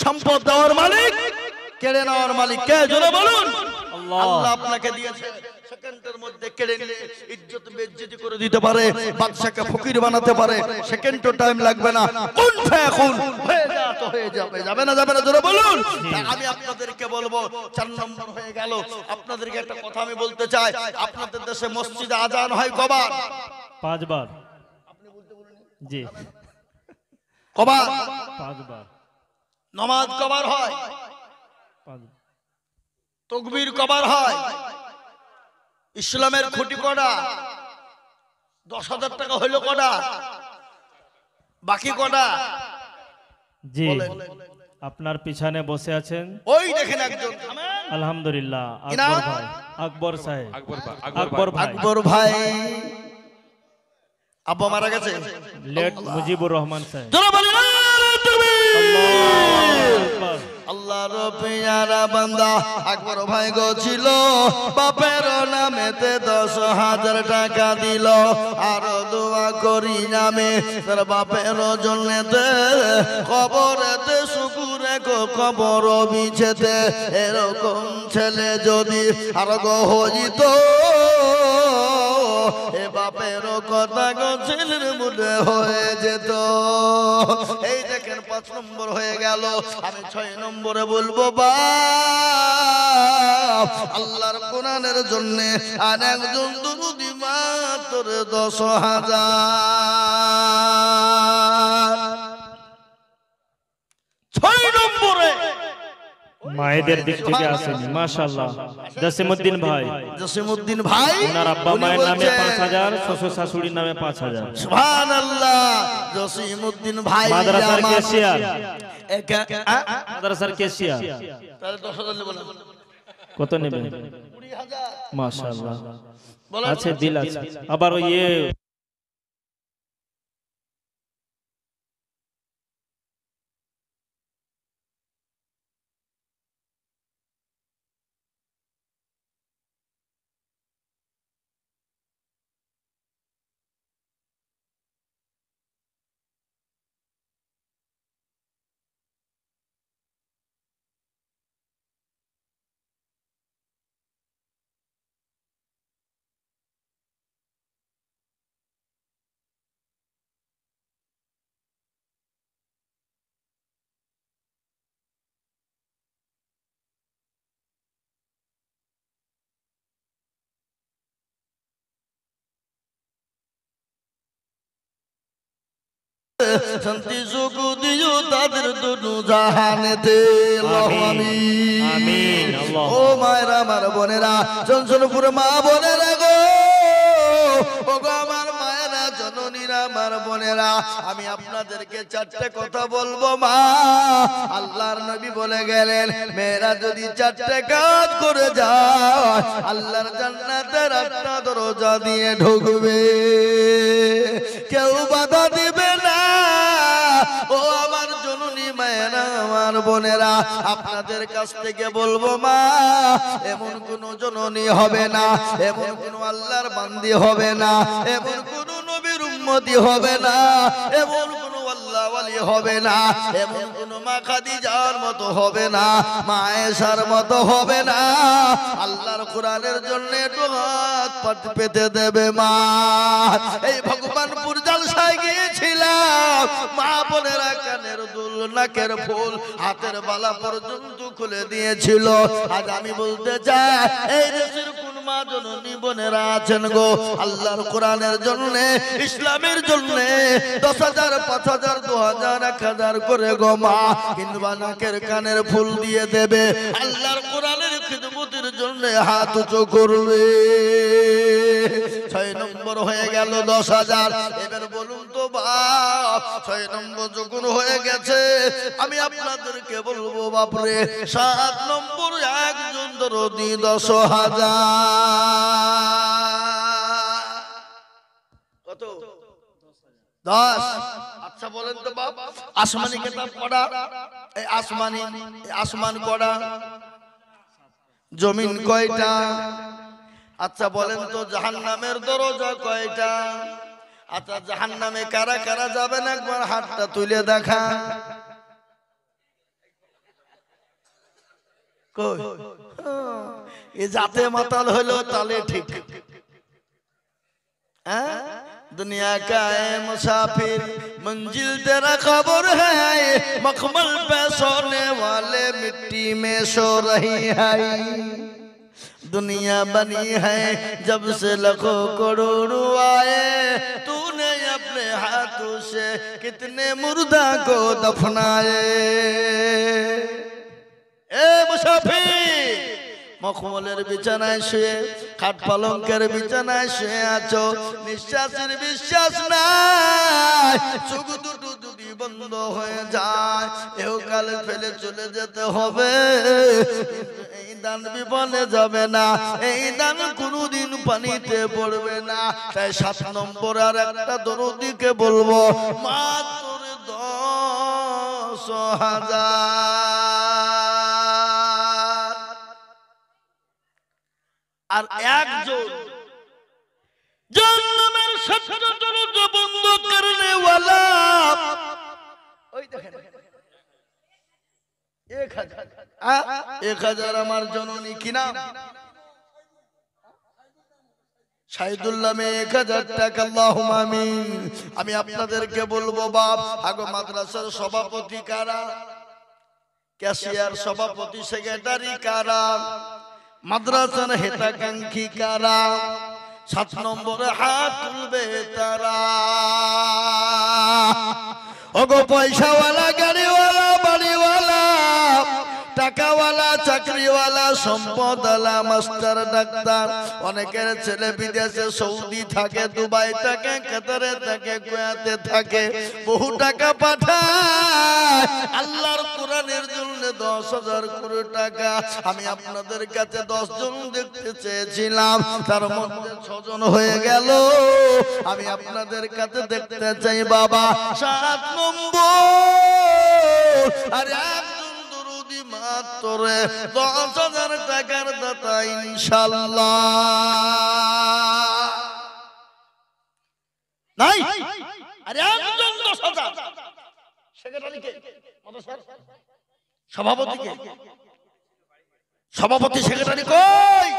সম্পদ দেওয়ার মালিক, কেড়ে নেওয়ার মালিক কে? জোরে বলুন। আল্লাহ আপনাকে দিয়েছে, সেকেন্ডের মধ্যে কেড়ে নিয়ে ইজ্জত বেইজ্জতি করে দিতে পারে, বাদশাকে ফকির বানাতে পারে, সেকেন্ডও টাইম লাগবে না। কোন ফায়াকুন হয়ে যা তো হয়ে যাবে, যাবে না যাবে না? জোরে বলুন। আমি আপনাদেরকে বলবো, 4 নম্বর হয়ে গেল। আপনাদেরকে একটা কথা আমি বলতে চাই, আপনাদের দেশে মসজিদে আজান হয় কবার? 5 বার। জি, কবার? 5 বার। নামাজ কবার হয়? 5। তাকবীর কবার হয়? ইসলামের খুঁটি কটা? 10,000 টাকা হইলো কটা? বাকি কটা? জি, আপনার পিছনে বসে আছেন, ওই দেখেন একজন, আলহামদুলিল্লাহ, আকবর ভাই, আকবর সাহেব, আকবর ভাই, আকবর ভাই। আব্বা মারা গেছে, লেট মুজিবুর রহমান সাহেব। আল্লাহর পেয়ারা বান্দা আকবর ভাই গো ছিল, বাপের নামেতে 10,000 টাকা দিল, আর দোয়া করি নামে তার বাপের জন্যতে কবরেতে শুকুরে গো কবর বিছেতে। এরকম ছেলে যদি আর গো হইত, এ বাপের কথা গো ছেলের মনে হয়ে যেত। এই দেখেন 5 নম্বর হয়ে গেল। আমি 6 নম্বরে বলবো, বাপ আল্লাহর কোরআনের জন্য আর একজন দুরুদি মাত্র 10,000। 6 নম্বরে মায়েদের দিক থেকে আসেনি, মাশাআল্লাহ, জসিমউদ্দিন ভাই, জসিমউদ্দিন ভাই, ওনার আব্বা মায়ের নামে 5,000, শ্বশুর শাশুড়ির নামে 5,000। সুবহানাল্লাহ। জসিমউদ্দিন ভাই মাদ্রাসার আমার ক্যাশিয়ার, মাদ্রাসার ক্যাশিয়ার। তাহলে 10,000 নেব না? কত নেবেন? 20,000। মাশাআল্লাহ, বলেন। আছে, দিল আছে। আবার ওই শান্তি সুখ দিও তাদের দুনু জাহানেতে। আমিন আমিন। ও মায়েরা, আমার বোনেরা, জনসনপুর মা বোনেরা গো, ও গো আমার মায়েরা, জননীরা, আমার বোনেরা, আমি আপনাদেরকে 4টে কথা বলবো। মা, আল্লাহর নবী বলে গেলেন, মেয়েরা যদি 4টে কাজ করে যায়, আল্লাহর জান্নাতের 8টা দরজা দিয়ে ঢুকবে, কেউ বাধা দিবে না। বোনেরা, আপনাদের কাছ থেকে বলবো মা, এমন কোন জননী হবে না, এমন কোন আল্লাহর বান্দি হবে না, এমন কোন নবীর উম্মতি হবে না, এমন কোন আল্লাহ ওয়ালি হবে না, এমন কোন মা খাদিজার মতো হবে না, মা আয়েশার মতো হবে না। আল্লাহর কোরআনের জন্য একটু হাত পাত পেতে দেবে মা। এই ভগবানপুর জলসায় গিয়েছিলাম, মা বোনেরা কানের দুল, নাকের ফুল, হাতের বালা পর্যন্ত খুলে দিয়েছিল। আজ আমি বলতে চাই, এই দেশের কোন মা জননী বোনেরা আছেন গো, আল্লাহর কোরআনের জন্য, ইসলামের জন্য 10,000, 5,000, 2,000, 1,000 করে গো মা, কিংবা নাকের কানের ফুল দিয়ে দেবে, আল্লাহর কোরআনের খিদমতের জন্য হাত উঁচু করবে। 6 নম্বর হয়ে গেল 10,000। এবার বলুন তো বাপ, 6 নম্বর যখন হয়ে গেছে, আমি আপনাদেরকে বলবো বাপরে, 7 নম্বর একজন দরদি 10,000। কত? 10। আচ্ছা বলেন তো বাপ, আসমানি কিতাব পড়া, এই আসমানি, আসমান কয়টা, জমিন কয়টা? আচ্ছা বলেন তো জাহান্নামের দরজা কয়টা? আচ্ছা জাহান্নামে কারা কারা যাবেন একবার হাতটা তুলে দেখা। কই? এ জাতে মাতাল হলো তালে ঠিক। दुनिया का है मुसाफिर, मंजिल तेरा खबर है, मखमल पे सोने वाले मिट्टी में सो रही है। दुनिया बनी है जब से लाखों करोड़ों आए, तूने अपने हाथों से कितने मुर्दा को दफनाए। ए मुसाफिर, মখমলের বিছানায় শুয়ে, খাট পালঙ্কের বিছানায় শুয়ে আছো, নিঃশ্বাসের বিশ্বাস নাই, চোখ দুটো যদি বন্ধ হয়ে যায়, এহকাল ফেলে চলে যেতে হবে। এই দান বিফলে যাবে না, এই দান কোনোদিন পানিতে পড়বে না। তাই 7 নম্বর আর একটা দরদিকে বলবো, মাত্র 10,000। আর একজন জাহান্নামের 70 দরজা বন্ধ করনে ওয়ালা, ওই দেখেন 1,000 আমার জননী কি নাম? শাহিদুল্লাহ মে 1,000 টাকা, আল্লাহুম্মা আমিন। আমি আপনাদেরকে বলবো বাপ, আগো মাদ্রাসার সভাপতি কারা, ক্যাশিয়ার সভাপতি সেক্রেটারি কারা, মাদ্রাসার হেতাকাঙ্ক্ষী কারা? 7 নম্বরে হাত তুলবে তারা। ওগো পয়সাওয়ালা, গাড়িওয়ালা, বাড়িওয়ালা, টাকাওয়ালা, চাকরিওয়ালা, সম্পদওয়ালা, মাস্টার, ডাক্তার, অনেকের ছেলে বিদেশে, সৌদি থাকে, দুবাই থাকে, কাতারে থাকে, কুয়েতে থাকে, বহু টাকা পাঠায় আল্লাহর কোরআনের জন্য 10,000 করে টাকা। আমি আপনাদের কাছে 10 জন দেখতে চেয়েছিলাম, তার মধ্যে 6 জন হয়ে গেল। আমি আপনাদের কাছে দেখতে চাই বাবা 7 নম্বর আর একজন দরদি মাত্র 10,000 টাকার দাতা ইনশাআল্লাহ নাই। আরে একজন 10,000 সেক্রেটারিকে, সভাপতিকে, সভাপতি সেক্রেটারি কই?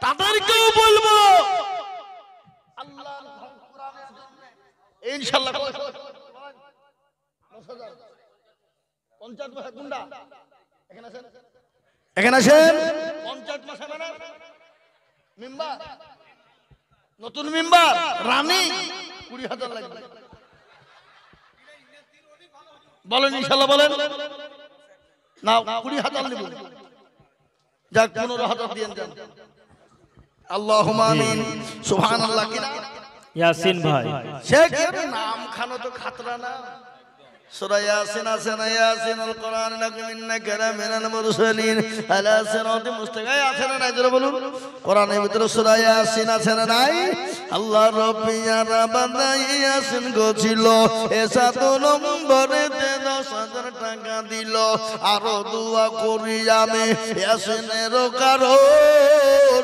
তাদেরকেও বলবো আল্লাহ ইনশাআল্লাহ। পঞ্চায়েত মাসে গুন্ডা এখানে আছেন, এখানে আছেন। পঞ্চায়েত মাসে মানে মেম্বার, নতুন মেম্বার রানী 20,000 লাগবে। বলেন ইনশাআল্লাহ, বলেন না 20,000 নিব, যাক 15,000 দিয়ে যান। আল্লাহুম্মা আমিন, সুবহানাল্লাহ। কি নাম? ইয়াসিন ভাই। সে কি নাম খানো তো খাতরা না। সূরা ইয়াসিন আছে না? ইয়াসিনুল কোরআন লাকুম ইন্নাকা লামিনাল মুরসালিন আলা সিরাতিম মুস্তাকিম আছে না? নাই জোরে বলুন। কোরআনের ভিতরে সূরা ইয়াসিন আছে না? নাই। আল্লাহ রাব্বি ইয়া রাব্বানা ইয়াসিন গো ছিল এ 7 নম্বরে 10,000 টাকা দিল। আরো দোয়া করি আমি ইয়াসিনের কারণ,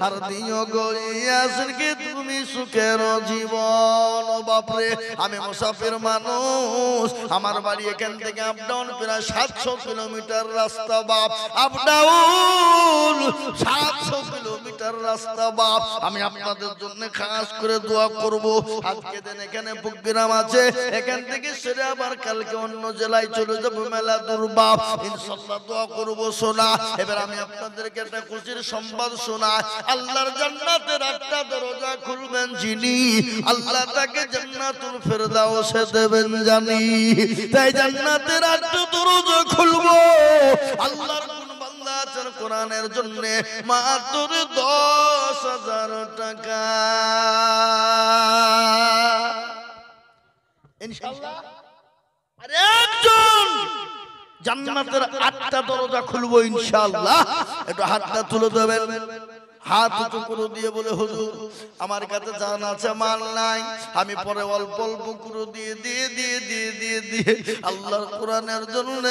আর দিও গো ইয়াসিনকে তুমি সুখের জীবন। ও বাপরে, আমি মুসাফির মানুষ, আমার বাড়ি এখান থেকে আপ ডাউন প্রায় 700 কিলোমিটার রাস্তা বাপ, আপ ডাউন 700 কিলোমিটার রাস্তা বাপ। আমি আপনাদের জন্য খাস করে দোয়া করব। আজকে দিন এখানে প্রোগ্রাম আছে, এখান থেকে সেরে আবার কালকে অন্য জেলায় চলে যাব, মেলা দুর্বাপ, ইনশাআল্লাহ দোয়া করব শোনা। এবার আমি আপনাদেরকে একটা খুশির সংবাদ শোনাই। আল্লাহর জান্নাতের একটা দরজা খুলবেন যিনি, আল্লাহ তাকে জান্নাতুল ফেরদাউসে দেবেন জানি। তাই জান্নাতের একটা দরজা খুলবো। আল্লাহর কোন বান্দা আছেন কোরআনের জন্য মাত্র 10,000 টাকা ইনশাআল্লাহ। আর একজন জান্নাতের 8টা দরজা খুলবো ইনশাআল্লাহ। একটু হাতটা তুলে দেবেন, হাত উঁচু করে দিয়ে বলে হুজুর আমার কাছে জান আছে মাল নাই, আমি পরে অল্প অল্প করে দিয়ে দিয়ে দিয়ে দিয়ে দিয়ে দিয়ে আল্লাহর কোরআনের জন্য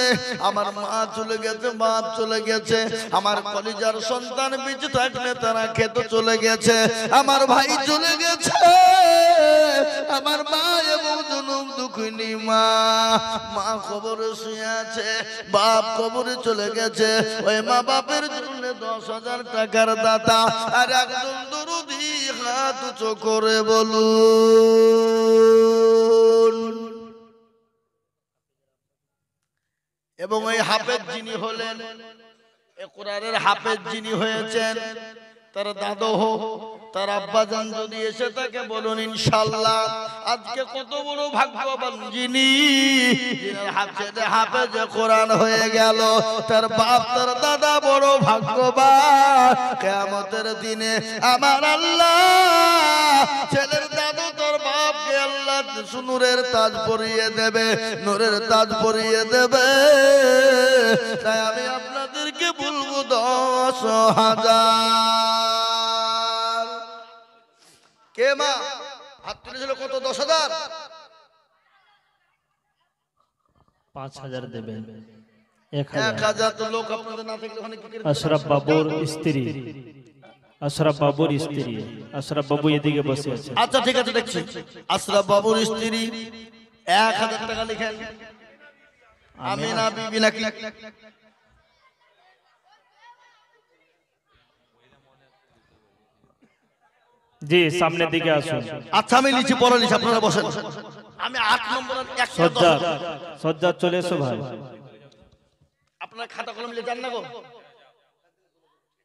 আমার মা চলে গেছে, বাপ চলে গেছে, আমার কলিজার সন্তান বেঁচে থাকলে তারা খেতে চলে গেছে, আমার ভাই চলে গেছে, আমার মা এবং জনম দুঃখিনী মা, মা কবরে শুয়ে আছে, বাপ কবরে চলে গেছে। ওই মা বাপের জন্য 10,000 টাকার দাতা আর একজন দরদি হাত উঁচু করে বলুন। এবং এই হাফেজ যিনি হলেন, এই কোরআনের হাফেজ যিনি হয়েছেন, তার দাদু হোক, তার আব্বাজান যদি এসে তাকে বলুন ইনশাআল্লাহ। আজকে কত বড় ভাগ্যবান যিনি, হাফেজ কোরআন হয়ে গেল, তার বাপ তার দাদা বড় ভাগ্যবান। কিয়ামতের দিনে আমার আল্লাহ ছেলের দাদু তোর বাপকে আল্লাহ নূরের তাজ পরিয়ে দেবে, নূরের তাজ পরিয়ে দেবে। তাই আমি আপনাদেরকে বলবো 10,000। কে মা হাত তুলেছিল? কত? 10,000? 5,000 দেবেন। 1,000 তো লোক আপনাদের না থাকলে ওখানে কি করে? আশরাফ বাবুর স্ত্রী, আশরাফ বাবুর স্ত্রী, আশরাফ বাবু এদিকে বসে আছে। আচ্ছা ঠিক আছে, দেখছি আশরাফ বাবুর স্ত্রী 1,000 টাকা লিখেন। আমিনা বিবি নাকি? জি সামনের দিকে আসুন। আচ্ছা আমি লিখি, পরে লিখি, আপনারা বসেন। আমি 8 নম্বরের একটা সজ্জাদ, সজ্জাদ চলে এসো ভাই। আপনার খাতা কলম নিয়ে যান না গো?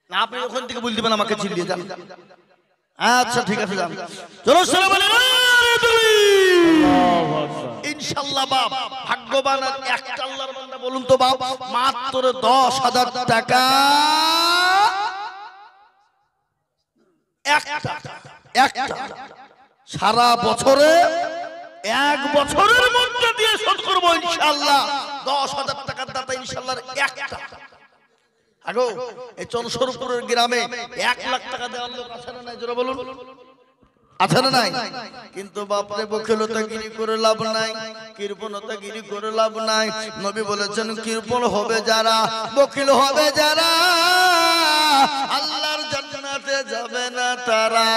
না আপনি ওখান থেকে বলতে পারেন, আমাকে চিল্লিয়ে যান। আচ্ছা ঠিক আছে যান। চলো সালাম আলাইকুম। আল্লাহু আকবার। ইনশাআল্লাহ বাপ ভাগ্যবান আর একটা আল্লাহর বান্দা বলুন তো বাপ, মাত্র 10,000 টাকা একটা সারা বছরে 1 বছরের মধ্যে দিয়ে শোধ করবো ইনশাআল্লাহ। 10,000 টাকার দাতা ইনশাআল্লাহ একটা। আগো এই চনসরপুরের গ্রামে 1 লাখ টাকা দেওয়ার লোক আছে না নাই? জোরে বলুন, আছে না নাই? কিন্তু বাপরে বখিলতাগিরি করে লাভ নাই, কৃপণতাগিরি করে লাভ নাই। নবী বলেছেন কৃপণ হবে যারা, বখিল হবে যারা, আল্লাহর জান্নাতে যাবে না তারা।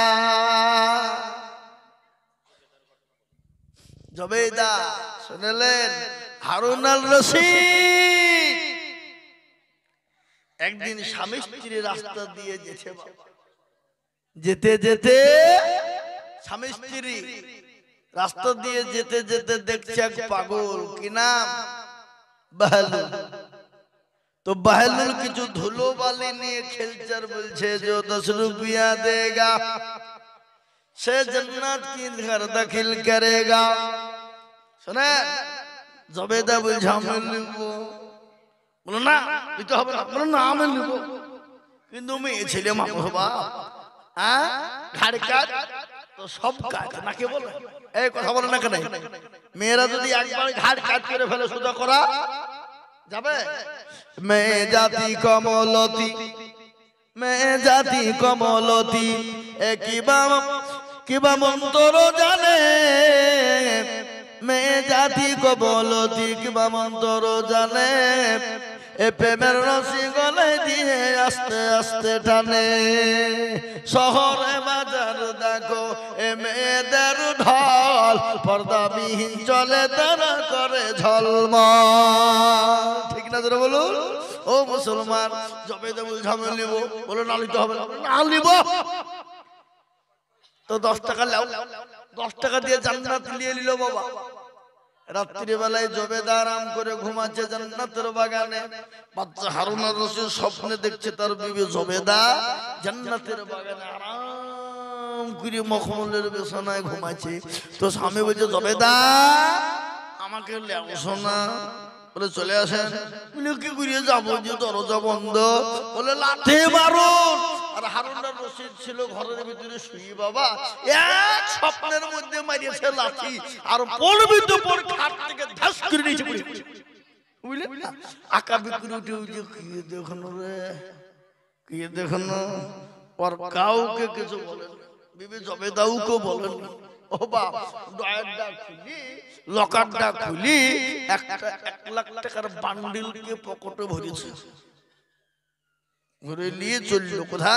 জবেদা শুনলেন? হারুন আল রশিদ একদিন স্বামী স্ত্রী রাস্তা দিয়ে যেতে যেতে স্বামী স্ত্রী রাস্তা দিয়ে যেতে যেতে দেখছে এক পাগল, কি নাম? বাহলুল। তো বাহলুল কিছু ধুলো বালি নিয়ে খেলছে আর বলছে যে 10 রুপিয়া দেगा সে জান্নাত কি ঘর দাখিল করেগা। শুনে জবেদা বলছে আমি নিব। বলো না দিতে হবে না, বলো না আমি নিব। কিন্তু মেয়ে ছেলে মানুষ বাপ, হ্যাঁ ঘাড় কাজ তো সব কাজ নাকি বলে? এই কথা বলে না কেন? মেয়েরা যদি একবার ঘাড় কাজ করে ফেলে সোজা করা যাবে? মেয়ে জাতি কমলতি, মেয়ে জাতি কমলতি, কিবা মন্তর জানে, মেয়ে জাতি কবল দিক বামন্তর জানে এ প্রেমের রসি গলায় দিয়ে আস্তে আস্তে টানে শহরে বাজার দেখো এ মেয়েদের ঢল পর্দাবিহীন চলে তারা করে ঝলমল ঠিক না তোরা বলুন ও মুসলমান জবে দেবো ঝামেল নিব বলো না নিতে হবে না নিব তো 10 টাকা লাও 10 টাকা দিয়ে জান্নাত নিয়ে নিল বাবা রাত্রি বেলায় জবেদা আরাম করে ঘুমাচ্ছে জান্নাতের বাগানে বাচ্চা হারুন আর রশিদ স্বপ্নে দেখছে তার বিবি জবেদা জান্নাতের বাগানে আরাম করে মখমলের বিছানায় ঘুমাচ্ছে তো স্বামী বলছে জবেদা আমাকে লেও শোনা বলে চলে আসেন কি ঘুরিয়ে যাবো যে দরজা বন্ধ বলে লাঠি মারুন আর হারুন আর রশিদ ছিল ঘরের ভিতরে শুয়ে বাবা এক স্বপ্নের মধ্যে মারিয়েছে লাঠি আর পড়বিতে পড় খাট থেকে ধাস করে নিচে পড়ে বুঝলে আকা বিক্রি উঠে উঠে কি দেখুন রে কি দেখুন আর কাউকে কিছু বলেন বিবি জবেদাউকে বলেন ও বাপ ডয়ারটা খুলি লকারটা খুলি একটা 1 লাখ টাকার বান্ডিলকে পকেটে ভরেছে ঘুরে নিয়ে চললো কোথা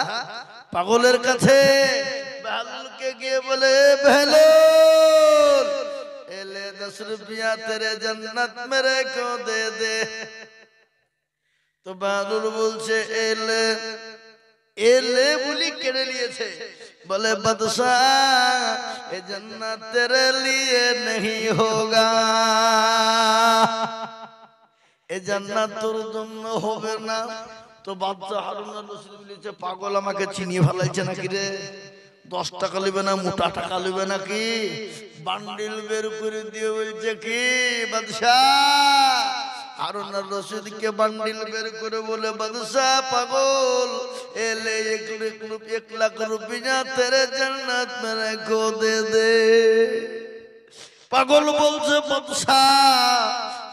পাগলের কাছে বেহালকে গিয়ে বলে বেহালুল এলে 10 रुपया तेरे जन्नत मेरे को दे दे তো বেহালুল বলছে এলে এলে বলি কেড়ে নিয়েছে बोले बादशाह ये जन्नत तेरे लिए नहीं होगा ये जन्नत তোর জন্য হবে না তো বাদশা হারুন আর রশিদ বলেছে পাগল আমাকে চিনিয়ে ফেলাইছে নাকি রে 10 টাকা নেবে না মোটা টাকা নেবে নাকি বান্ডিল বের করে দিয়ে বলছে কি বাদশা হারুন আর রশিদ কে বান্ডিল বের করে বলে বাদশা পাগল এলে 1 लाख रुपया तेरे जन्नत मेरे को दे दे পাগল বলছে বাদশা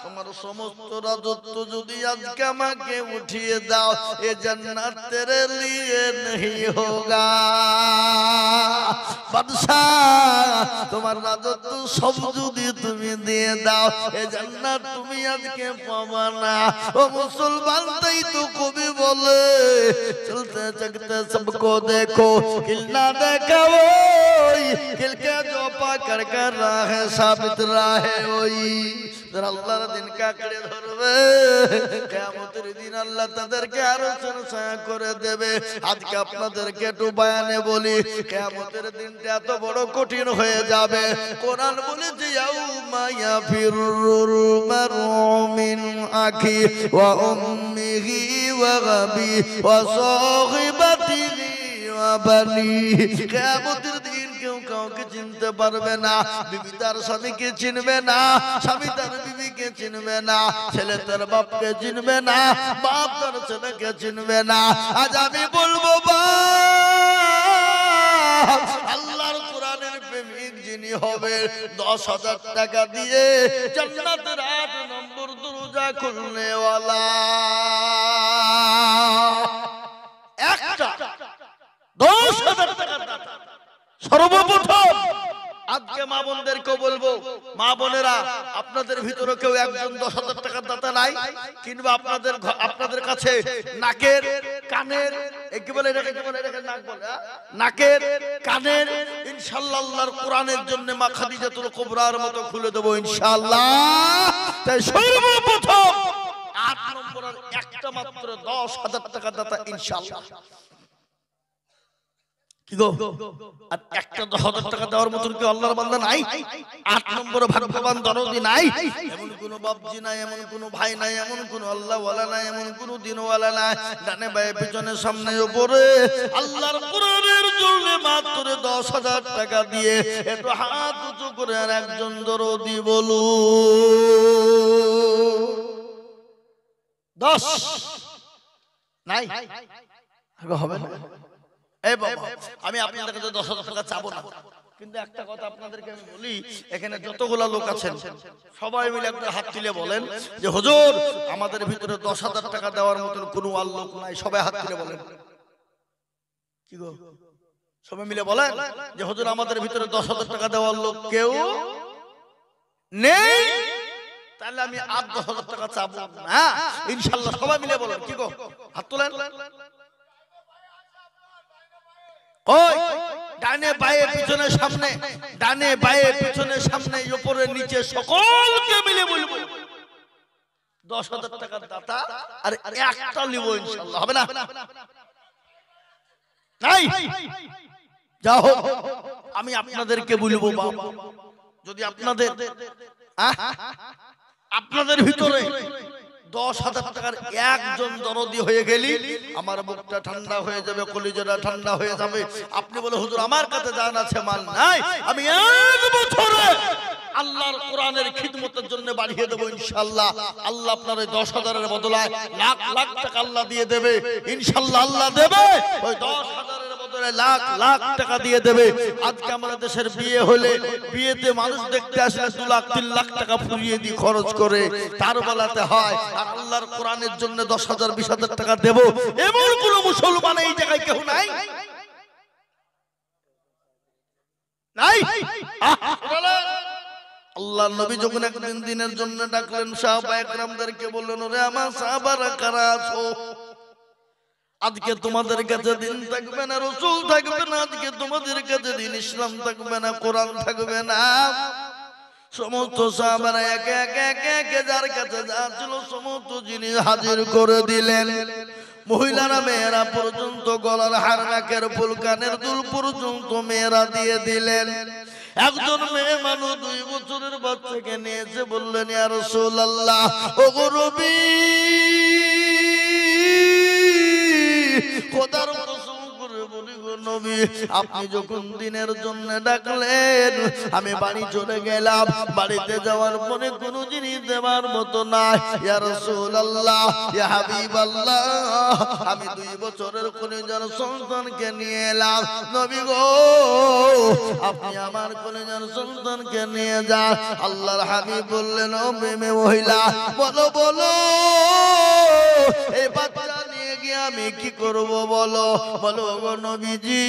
তোমার সমস্ত রাজত্ব যদি আজকে আমাকে উঠিয়ে দাও এ জান্নাত তেরে লিয়ে नहीं होगा বাদশা তোমার রাজত্ব সব যদি তুমি দিয়ে দাও এ জান্নাত তুমি আজকে পাবা না ও মুসলমান তাই তো কবি বলে চলতে চলতে सबको देखो किल ना देखा ওই किल के जो पकड़ कर राह साबित राह ওই যারা আল্লাহর দিন কাকড়ে ধরবে কিয়ামতের দিন আল্লাহ তাদেরকে আরশের ছায়া করে দেবে আজকে আপনাদেরকে একটু বয়ানে বলি কিয়ামতের দিনটা এত বড় কঠিন হয়ে যাবে কোরআন বলেছে ইয়াউমা ইয়াফিরুল মারউ মিন আখি ওয়া উম্মিহি ওয়া গাবি ওয়া সাহিবাতিহি ওয়া বানি কিয়ামতের দিন কেউ কাউকে চিনতে পারবে না বিবি তার স্বামীকে চিনবে না স্বামী তার বিবিকে চিনবে না ছেলে তার বাপকে চিনবে না বাপ তার ছেলেকে চিনবে না আজ আমি বলবো আল্লাহর কোরআনের প্রেমিক যিনি হবে 10,000 টাকা দিয়ে জান্নাতের 8 নম্বর দরজা খুলনে ওয়ালা একটা 10,000 টাকা সর্বপ্রথম আজকে মা বোনদেরকে বলবো মা বোনেরা আপনাদের ভিতরে কেউ একজন 10,000 টাকার দাতা নাই কিংবা আপনাদের কাছে নাকের কানের কি বলে এটাকে নাক বলে নাকের কানের ইনশাআল্লাহ আল্লাহর কোরআনের জন্য মা খাদিজাতুল কুবরার মতো খুলে দেব ইনশাআল্লাহ তাই সর্বপ্রথম 8 নম্বরের একটা মাত্র 10,000 টাকা দাতা ইনশাআল্লাহ কি গো আর একটা 10,000 টাকা দেওয়ার মতন কি আল্লাহর বান্দা নাই 8 নম্বরে ভাগ্যবান দরদি নাই এমন কোন বাপজি নাই এমন কোন ভাই নাই এমন কোন আল্লাহ ওয়ালা নাই এমন কোন দিনওয়ালা নাই ডানে বায়ে পিছনে সামনে উপরে আল্লাহর কোরআনের জন্য মাত্র 10,000 টাকা দিয়ে একটু হাত উঁচু করে আর একজন দরদি বলু 10 নাই হবে না এই বাবা আমি আপনাদের কাছে 10,000 টাকা চাবো না কিন্তু একটা কথা আপনাদেরকে আমি বলি এখানে যতগুলা লোক আছেন সবাই মিলে একটা হাত তুলে বলেন যে হুজুর আমাদের ভিতরে 10,000 টাকা দেওয়ার মতন কোনো আল্লাহ নাই সবাই হাত তুলে বলেন কি গো সবাই মিলে বলেন যে হুজুর আমাদের ভিতরে 10,000 টাকা দেওয়ার লোক কেউ নেই, তাহলে আমি 8-10 হাজার টাকা চাবো না ইনশাআল্লাহ। সবাই মিলে বলেন, কি গো, হাত তোলেন। ওই ডানে বায়ে পিছনে সামনে, ডানে বায়ে পিছনে সামনে, উপরে নিচে সকলকে মিলে বলবো 10,000 টাকার দাতা, আর একটা নিব ইনশাআল্লাহ। হবে না? নাই যাও, আমি আপনাদেরকে বলবো বাবা, যদি আপনাদের ভিতরে 10,000 টাকার একজন দরদি হয়ে গেলি, আমার বুকটা ঠান্ডা হয়ে যাবে, কলিজাটা ঠান্ডা হয়ে যাবে। আপনি বলে হুজুর আমার কাছে জান আছে, মাল নাই, আমি 1 বছরে আল্লাহর কোরআনের খিদমতের জন্য বাড়িয়ে দেবো ইনশাআল্লাহ। আল্লাহ আপনার ওই 10,000-এর বদলায় লাখ লাখ টাকা আল্লাহ দিয়ে দেবে ইনশাআল্লাহ। আল্লাহ দেবে ওই 10,000-এর বদলে লাখ লাখ টাকা দিয়ে দেবে। আজকে আমাদের দেশের বিয়ে হলে, বিয়েতে মানুষ দেখতে আসলে 2 লাখ 3 লাখ টাকা ফুরিয়ে দিয়ে খরচ করে, তার বেলাতে হয় আর আল্লাহর কোরআনের জন্য 10,000 20,000 টাকা দেব, এমন কোন মুসলমান এই জায়গায় কেউ নাই? নাই? আল্লাহ নবী যখন একদিন দিনের জন্য ডাকলেন, সাহাবায়ে কেরামদেরকে বললেন, ওরে আমার সাহাবারা কারা আছো, আজকে তোমাদের কাছে দিন থাকবে না, রাসূল থাকবে না, আজকে তোমাদের কাছে দিন ইসলাম থাকবে না, কোরআন থাকবে না। সমস্ত সাহাবারা একে একে একে একে যার কাছে যা ছিল সমস্ত জিনিস হাজির করে দিলেন। মহিলারা মেয়েরা পর্যন্ত গলার হার, নাকের ফুল, কানের দুল পর্যন্ত মেয়েরা দিয়ে দিলেন। একজন মেয়ে মানুষ 2 বছরের বাচ্চাকে নিয়েছে, বললেন ইয়া রাসূলুল্লাহ, ওগো নবী, খোদার কসম করে বলি গো নবী, আপনি যখন দিনের জন্য ডাকলেন আমি বাড়ি চলে গেলাম, বাড়িতে যাওয়ার পরে কোনো জিনিস দেওয়ার মতো নাই। ইয়া রাসূলুল্লাহ, ইয়া হাবিবাল্লাহ, আমি 2 বছরের কলিজার সন্তানকে নিয়ে এলাম, নবী গো আপনি আমার কলিজার সন্তানকে নিয়ে যান। আল্লাহর হাবিব বললেন, ও মেয়ে মহিলা, বলো বলো এই বাচ্চা নিয়ে গিয়ে আমি কি করব, বলো বলো গো নবীজি।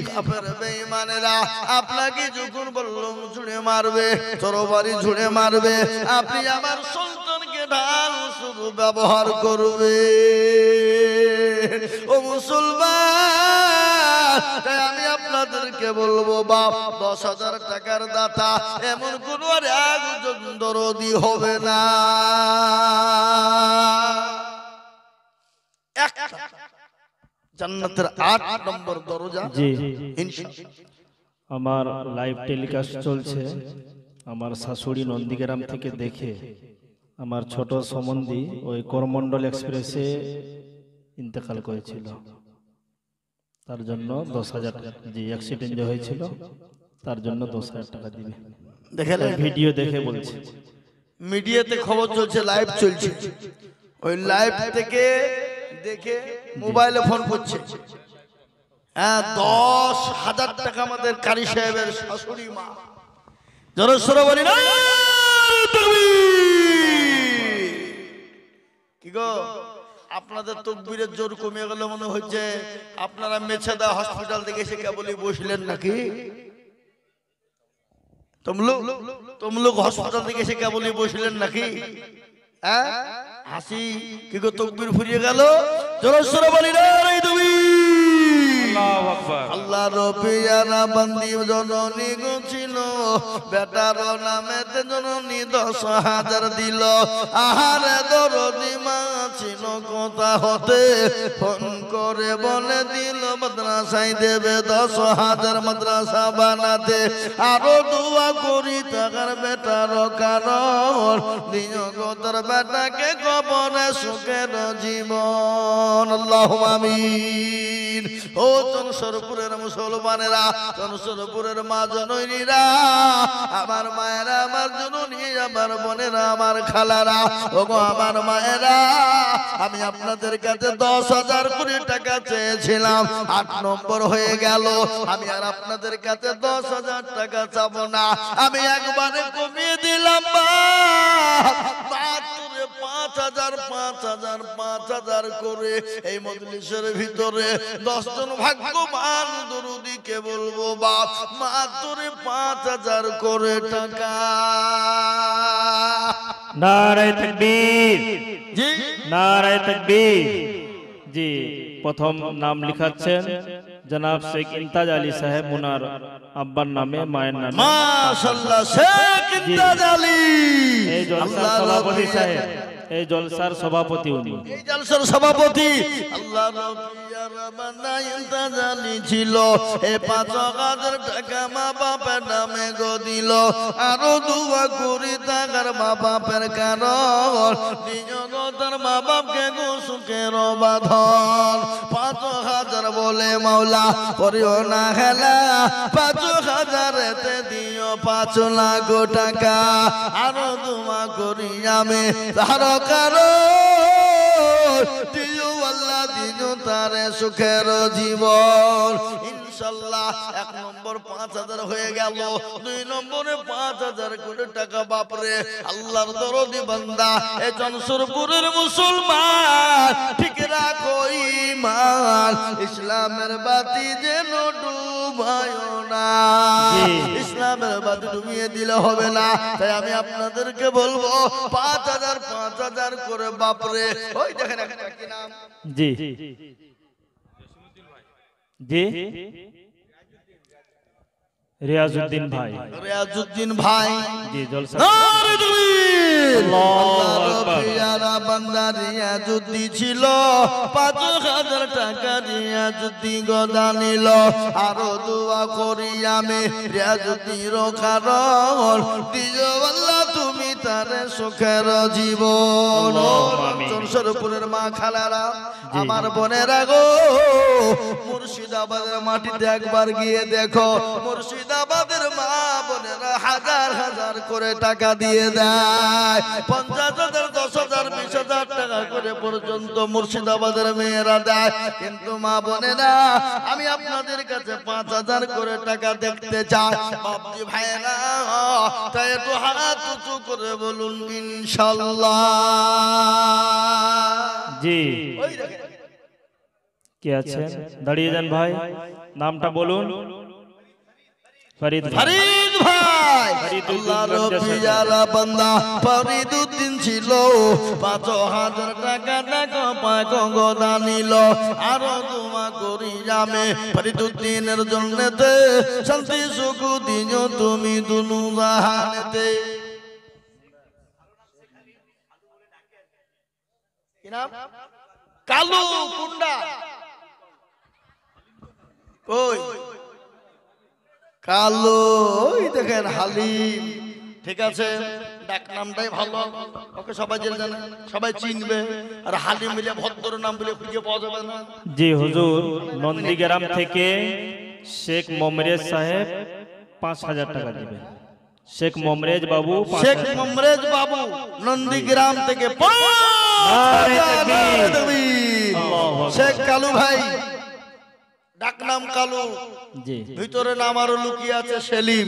কাফের বেঈমানেরা আপনাকে যখন বললাম ছুঁড়ে মারবে, তরবারি ছুঁড়ে মারবে, আপনি আমার সন্তানকে ঢাল শুধু ব্যবহার করবে। ও মুসলমান, তাই আমি আপনাদেরকে বলবো বাপ, 10,000 টাকার দাতা এমন কোন আর একজন দরদি হবে না। জান্নাতের 8 নম্বর দরজা। জি, ইনশাআল্লাহ। আমার লাইভ টেলিকাস্ট চলছে। আমার শাশুড়ি নন্দীগ্রাম থেকে দেখে আমার ছোট সম্বন্ধী ওই করমণ্ডল এক্সপ্রেসে ইন্তেকাল করেছিল, তার জন্য 10,000 টাকা, জি অ্যাক্সিডেন্ট যে হয়েছিল তার জন্য 10,000 টাকা দিবে। দেখেন ভিডিও দেখে বলছে, মিডিয়াতে খবর চলছে, লাইভ চলছে, ওই লাইভ থেকে দেখে মোবাইলে ফোন করছে। হ্যাঁ, 10,000 টাকা আমাদের কারি সাহেবের শাশুড়ি মা, জনসর বলি না কি গো, আপনাদের তকবীরের জোর কমে গেল মনে হচ্ছে। আপনারা মেছেদা হসপিটাল থেকে এসে কেবলই বসলেন নাকি? তমলুক হসপিটাল থেকে এসে কেবলই বসলেন নাকি? হ্যাঁ, হাসি কি গো, তকবীর ফুরিয়ে গেল, জোরসর বলি না তুমি। আল্লাহ রবিয়ানা বান্দি জননী গছিল, বেটার নামেতে জননী 10,000 দিল। আহারে দরদি মা ছিল কথা হতে, ফোন করে বলে দিল মাদ্রাসায় দেবে 10,000 মাদ্রাসা বানাতে। আরো দোয়া করি টাকার বেটার কারণ, দিনগতর বেটাকে কবরে সুখের জীবন। আল্লাহুম্মা আমিন। ও চনসরপুরের মুসলমানেরা, চনসরপুরের মা জননীরা, আমার মায়েরা, আমার জননী, আমার বোনেরা, আমার খালারা, ওগো আমার মায়েরা, আমি আপনাদের কাছে 10,000 কোটি টাকা চেয়েছিলাম, 8 নম্বর হয়ে গেল। আমি আর আপনাদের কাছে 10,000 টাকা চাবো না, আমি একবারে কমিয়ে দিলাম। 5 5,000 5,000 5,000 করে এই মজলিসের ভিতরে 10 জন ভাগ্যবান দরুদিকে বলবো বাপ মাত্র 5,000 করে টাকা। নারায়ে তাকবীর, জি নারায়ে তাকবীর। জি, প্রথম নাম লিখাচ্ছেন জনাব শেখ ইমতাজ আলী সাহেব, ওনার আব্বার নামে মায়ের নামে। মাশাআল্লাহ, শেখ ইমতাজ আলী। এই জলসার সভাপতি সাহেব, এই জলসার সভাপতি উনি। এই জলসার সভাপতি আল্লাহ রবিয়ার বান্দা ইমতাজ আলী ছিল। এই 5,000 টাকা মা বাপের নামে গো দিল। আরো দোয়া করি তার মা বাপের কারণ দিও তার মা বাপকে গো সুখের বাঁধন। 5,000 বলে মাওলা করিও না হেলা, 5,000 তে দিও 5 লাখ টাকা। আরো দোয়া করি আমি তার কারো দিও আল্লাহ দিও তারে সুখের জীবন ইনশাআল্লাহ। 1 নম্বর 5,000 হয়ে গেল, 2 নম্বরে 5,000 করে টাকা। বাপরে আল্লাহর দরদি বান্দা এ জনসুরপুরের মুসলমান ঠিক রাখো ঈমান, ইসলামের বাতি যেন ডুবায় না। ইসলামের বাতি ডুবিয়ে দিলে হবে না। তাই আমি আপনাদেরকে বলবো 5,000 5,000 করে বাপরে। ওই দেখেন একটা কি নাম? জি জি, রিয়াজউদ্দিন ভাই। রিয়াজউদ্দিন ভাই, জি, জলসা। নারে তাকবীর। আল্লাহু আল্লাহর আকবার। পিয়ারা বান্দা রিয়াজউদ্দিন ছিল। 5,000 টাকা রিয়াজউদ্দিন গদা নিল। আরো দোয়া করি আমি রিয়াজউদ্দিন কারণ দিও আল্লাহ তুমি তারে সুখের জীবন। জনসরপুরের মা খালারা, আমার বোনেরা গো, মুর্শিদাবাদের মাটিতে একবার গিয়ে দেখো, মুর্শিদাবাদের মা বোনেরা হাজার হাজার করে টাকা দিয়ে দেয়। 50,000 10,000 20,000 টাকা করে পর্যন্ত মুর্শিদাবাদের মেয়েরা দেয়। কিন্তু মা বোনেরা আমি আপনাদের কাছে 5,000 করে টাকা দেখতে চাই বাপজি ভাইরা। তাই একটু হাত উঁচু করে বলুন ইনশাআল্লাহ। জি, ওই দেখেন কে আছেন? দাঁড়িয়ে যান ভাই, নামটা বলুন। ফরিদ ভাই। ফরিদ ভাই, ফরিদুদ্দিন আল্লাহর পিয়ারা বান্দা ফরিদুদ্দিন ছিল। 5,000 টাকা টাকা পায় গদা নিল। আরো দোয়া করি আমি ফরিদুদ্দিনের জন্যতে শান্তি সুখ দিও তুমি দুনু জাহানেতে। কি নাম? কালু কুন্ডা। কই কালো? ওই দেখেন হালিম। ঠিক আছে, ডাক নামটাই ভালো, ওকে সবাই জানে, সবাই চিনবে। আর হালিম মিলে ভদ্র নাম বলে খুঁজে পাওয়া যাবে না। জি হুজুর, নন্দীগ্রাম থেকে শেখ মমরেজ সাহেব 5,000 টাকা দিবেন। শেখ মমরেজ বাবু, শেখ মমরেজ বাবু নন্দীগ্রাম থেকে 5,000 শেখ কালু ভাই, ডাক নাম কালু, জি ভিতরে নাম আরো লুকিয়ে আছে সেলিম,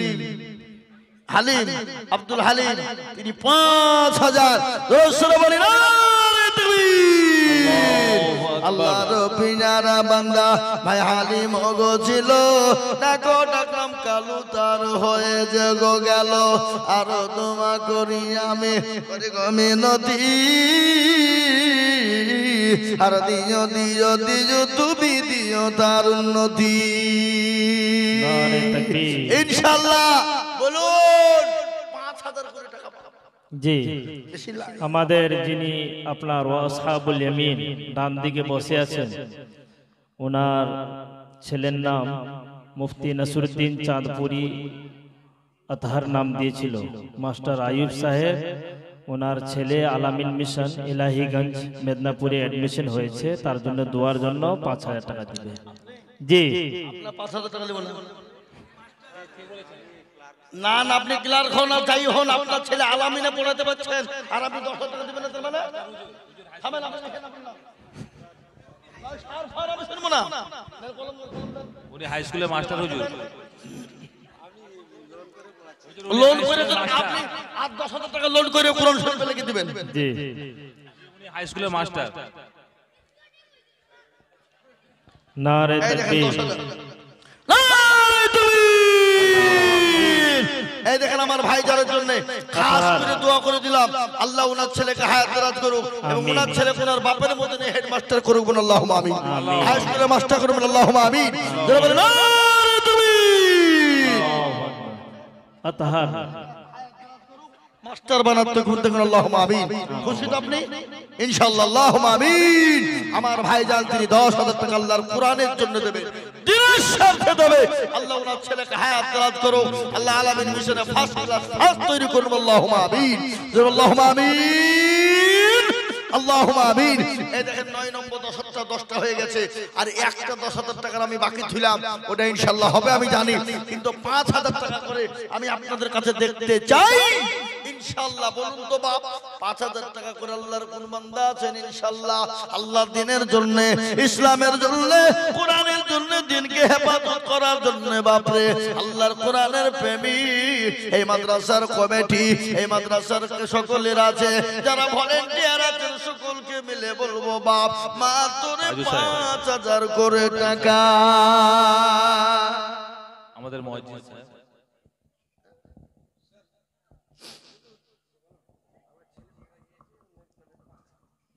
হালিম, আব্দুল হালিম, তিনি 5,000। আল্লাহর পিয়ারা বান্দা ভাই হালিম গো ছিল। ডাকো ডাকলাম কালু তার হয়ে যে গো গেল। আরো দোয়া করি আমি করি গো মিনতি। আর দিও দিও দিও তুমি দিও তার উন্নতি নারে তাকবীর। ইনশাআল্লাহ। বলুন 5,000 করে টাকা পাবো। জি, বেশি লাগে। আমাদের যিনি আপনার আসহাবুল ইয়ামিন ডান দিকে বসে আছেন, ওনার ছেলের নাম মুফতি নসরুদ্দিন চাঁদপুরি আতহার নাম দিয়েছিল মাস্টার আয়ুব সাহেব। ওনার ছেলে আলামিন মিশন ইলাহিগঞ্জ মেদিনীপুরে অ্যাডমিশন হয়েছে, তার জন্য দোয়ার জন্য 5,000 টাকা দিবে। জি, আপনার 5,000 টাকা দেবেন না? না, আপনি ক্লার্ক হন আর যাই হন, আপনার ছেলে আলামিনে পড়াতে পারছেন আর আপনি 10,000 টাকা দিবেন না? তার মানে থামেন, আপনি দেখেন আপনার আমি শুনবো না। উনি হাই স্কুলে মাস্টার হুজুর। লোন করে আপনি আর 10,000 টাকা লোন করে কোরআন শরীফ লিখে দিবেন। জি, হাই স্কুলের মাস্টার। নারে এই দেখেন তাকবীর। 10,000 নারে তাকবীর। এই দেখেন আমার ভাইজানের জন্য খাস করে দোয়া করে দিলাম, আল্লাহ ওনার ছেলেকে হায়াত দারাজ করুক এবং আমিন। ওনার ছেলেকে ওনার বাপের মতন হেডমাস্টার করুক, বলুন আল্লাহুম্মা আমিন। আমিন। হাই স্কুলের মাস্টার করুক, বলুন আল্লাহুম্মা আমিন। যারা বলেন নারে তাকবীর। আতাহার। মাস্টার বানাতে খুন দেখুন, আল্লাহুম্মা আমিন। খুশি তো আপনি? ইনশাআল্লাহ, আল্লাহুম্মা আমিন। আমার ভাইজান তিনি 10,000 টাকা আল্লাহর কোরআনের জন্য দেবে, দিনের স্বার্থে দেবে। আল্লাহ ওনার ছেলেকে হায়াত দারাজ করো, আল্লাহ আলামিন মিশনে ফার্স্ট ক্লাস ফার্স্ট তৈরি করুন, আল্লাহুম্মা আমিন। আল্লাহুম্মা আমিন, আল্লাহুম্মা আমিন। এই দেখেন 9 নম্বর 10টা হয়ে গেছে, আর একটা 10,000 টাকার আমি বাকি ছিলাম, ওটা ইনশাআল্লাহ হবে আমি জানি, কিন্তু 5,000 টাকা করে আমি আপনাদের কাছে দেখতে চাই ইনশাআল্লাহ। বলুন তো বাপ, 5,000 টাকা করে আল্লাহর কোন বান্দা আছেন ইনশাআল্লাহ আল্লাহর দ্বীনের জন্য, ইসলামের জন্য, কোরআনের জন্য, দ্বীনকে হেফাজত করার জন্য বাপরে আল্লাহর কোরআনের প্রেমিক এই মাদ্রাসার কমিটি, এই মাদ্রাসার সকলের আছে যারা ভলান্টিয়ার আছেন সকলকে মিলে বলবো বাপ মাত্র 5,000 করে টাকা। আমাদের মুয়াজ্জিন সাহেব।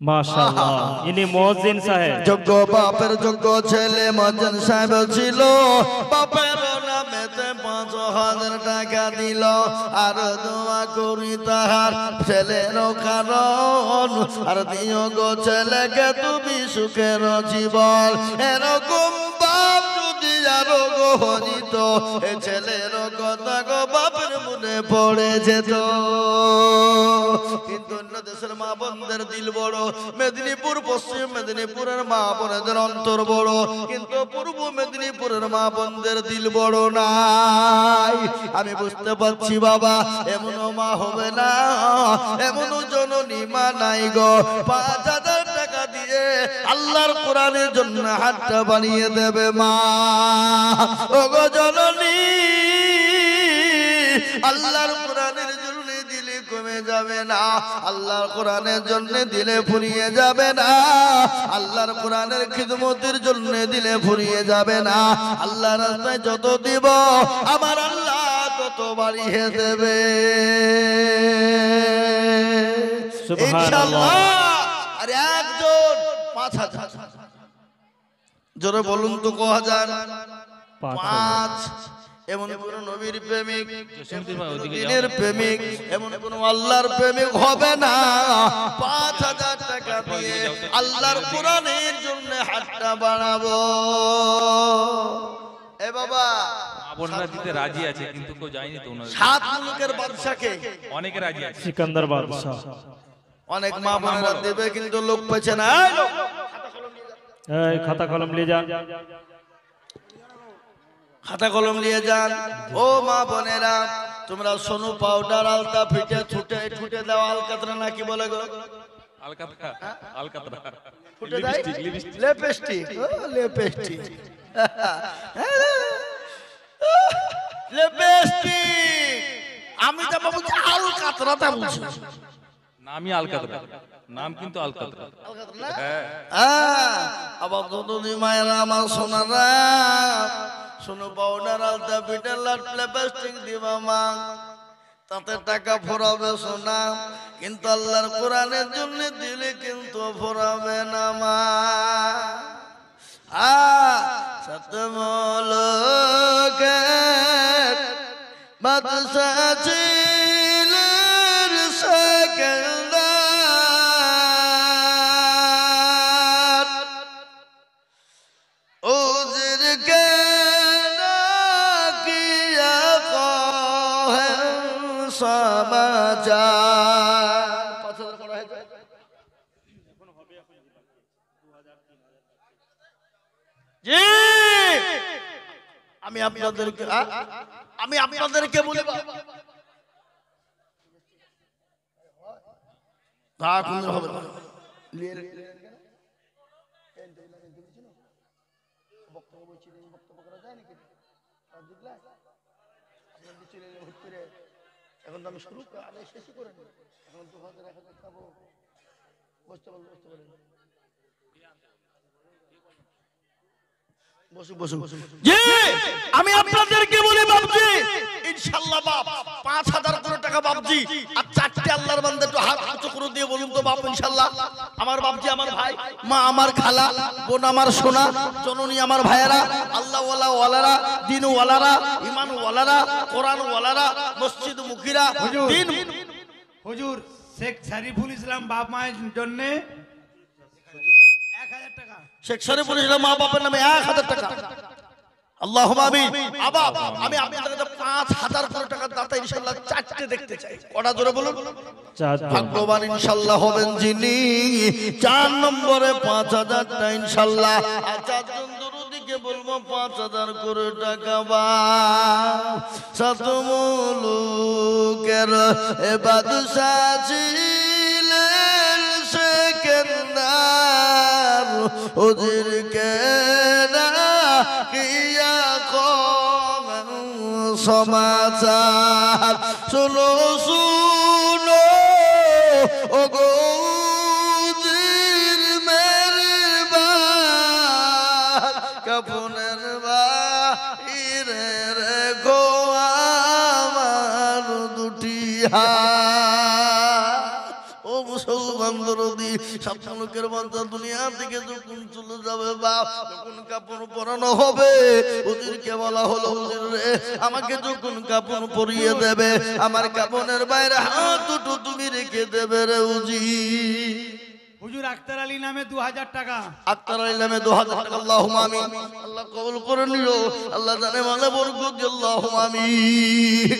মাশাআল্লাহ, ইনি মুয়াজ্জিন সাহেব। যোগ্য বাপের যোগ্য ছেলে মুয়াজ্জিন সাহেব ছিল, বাপের নামেতে 5,000 টাকা দিল, আর দোয়া করি তাহার ছেলের কারণ, আর দিও গো ছেলেকে তুমি সুখের জীবন। এরকম বাপ যদি আরো গো হইত, এ ছেলের কথা গো বাপের মনে পড়ে যেত। কিন্তু অন্য দেশের মা বোনদের দিল বড়, মেদিনীপুর পশ্চিম মেদিনীপুরের মা বোনদের অন্তর বড়, কিন্তু পূর্ব মেদিনীপুরের মা বোনদের দিল বড় নাই। আমি বুঝতে পারছি বাবা, এমনও মা হবে না, এমনও জননী মা নাই গো 5,000 টাকা দিয়ে আল্লাহর কোরআনের জন্য হাতটা বানিয়ে দেবে মা। ও গো জননী, আল্লাহর কোরআনের জন্য দিলে কমে যাবে না, আল্লাহর কোরআনের জন্য দিলে ফুরিয়ে যাবে না, আল্লাহর কোরআনের খিদমতের জন্য দিলে ফুরিয়ে যাবে না। আল্লাহর রাস্তায় যত দিব আমার আল্লাহ তত বাড়িয়ে দেবে ইনশাআল্লাহ। আর একজন 5,000, জোরে বলুন তো ক হাজার? 5। এমন কোন নবীর প্রেমিক, দিনের প্রেমিক, এমন কোন আল্লাহর প্রেমিক হবে না 5,000 টাকা দিয়ে আল্লাহর কোরআনের জন্য হাতটা বাড়াবো। এ বাবা, বোনরা দিতে রাজি আছে, কিন্তু কেউ যায়নি তো ওনাদের। 7 মুলুকের বাদশাকে অনেকে রাজি আছে। সিকান্দার বাদশাহ। অনেক মা বোনেরা দেবে, কিন্তু লোক পেছে না। এই খাতা কলম নিয়ে যান। খাতা কলম নিয়ে যান। ও মা বোনেরা, তোমরা সোনু পাউডার আলতা ফিটে ঠুটে দাও, আলকাতরা নাকি বলে গো? আলকাতরা, আলকাতরা। ফুটে দেয় লিপস্টিক, ও লিপস্টিক, লিপস্টিক। আমি তো বলছি আলকাতরাটা বুঝি, নামই আলকাতরা, নাম কিন্তু আলকাতরা। আবার দুদি মায়েরা আমার সোনারা, সোনু পাউডার আলতা ফিটে লিপস্টিক দিবা মা, তাতে টাকা ফোরাবে সোনা, কিন্তু আল্লাহর কোরআনের জন্য দিলে কিন্তু ফোরাবে না মা। সতমলকের বাদশা ছিলেন সেকেন্দার, উজির কে কিয়া কহেন সমাচার। 5,000 করা হয়েছে। জি, আমি আপনাদেরকে বলি হবে না। এখন তো আমি শুরু শেষই করে এখন 2,000 1,000 খাবো, জি আমি আপনাদেরকে বলি বাপজি ইনশাআল্লাহ বাপ 5000 করে টাকা বাপজি আর চারটি আল্লাহর বান্দা একটু হাত উঁচু করে দিয়ে বলুন তো বাপ ইনশাআল্লাহ আমার বাপজি আমার ভাই মা আমার খালা বোন আমার সোনা জননী আমার ভাইয়েরা আল্লাহ ওয়ালারা দিন ওয়ালারা ঈমান ওয়ালারা কোরআন ওয়ালারা মসজিদ মুখিরা দিন হুজুর শেখ শরীফুল ইসলাম বাপ মায়ের জন্য 1000 টাকা শেখ শরীফুল ইসলাম মা বাবার নামে 1000 টাকা আল্লাহুম্মা আমিন আবা আমি আপনাদের কাছে 5000 করে টাকা দাতা ইনশাআল্লাহ চারটে দেখতে চাই কটা জোরে বলুন ভাগ্যবান ইনশাআল্লাহ হবেন যিনি 4 নম্বরে 5000 টা ইনশাআল্লাহ আর চারজন দরুদিকে বলবো 5000 করে টাকা বা সাতমুলুকের এ বাদশা ছিলেন সেকেন্দার ওদেরকে না কিয়া কম সমাচার শুনো শুনো ও গৌজির মেরবান কাপনের বাইরে রে গো আমার দুটি হাত ও মুসলমান দরদি সাবধান লোকের বান্দা দুনিয়া থেকে যখন চলে যাবে বাপ যখন কাপড় পরানো হবে ওদেরকে বলা হলো হুজুর রে আমাকে যখন কাপড় পরিয়ে দেবে আমার কাপড়ের বাইরে হাত দুটো তুমি রেখে দেবে রে উজি হুজুর আক্তার আলী নামে 2000 টাকা আক্তার আলী নামে 2000 টাকা আল্লাহুম্মা আমিন আল্লাহ কবুল করে নিল আল্লাহ জানে মানে বরকত আল্লাহুম্মা আমিন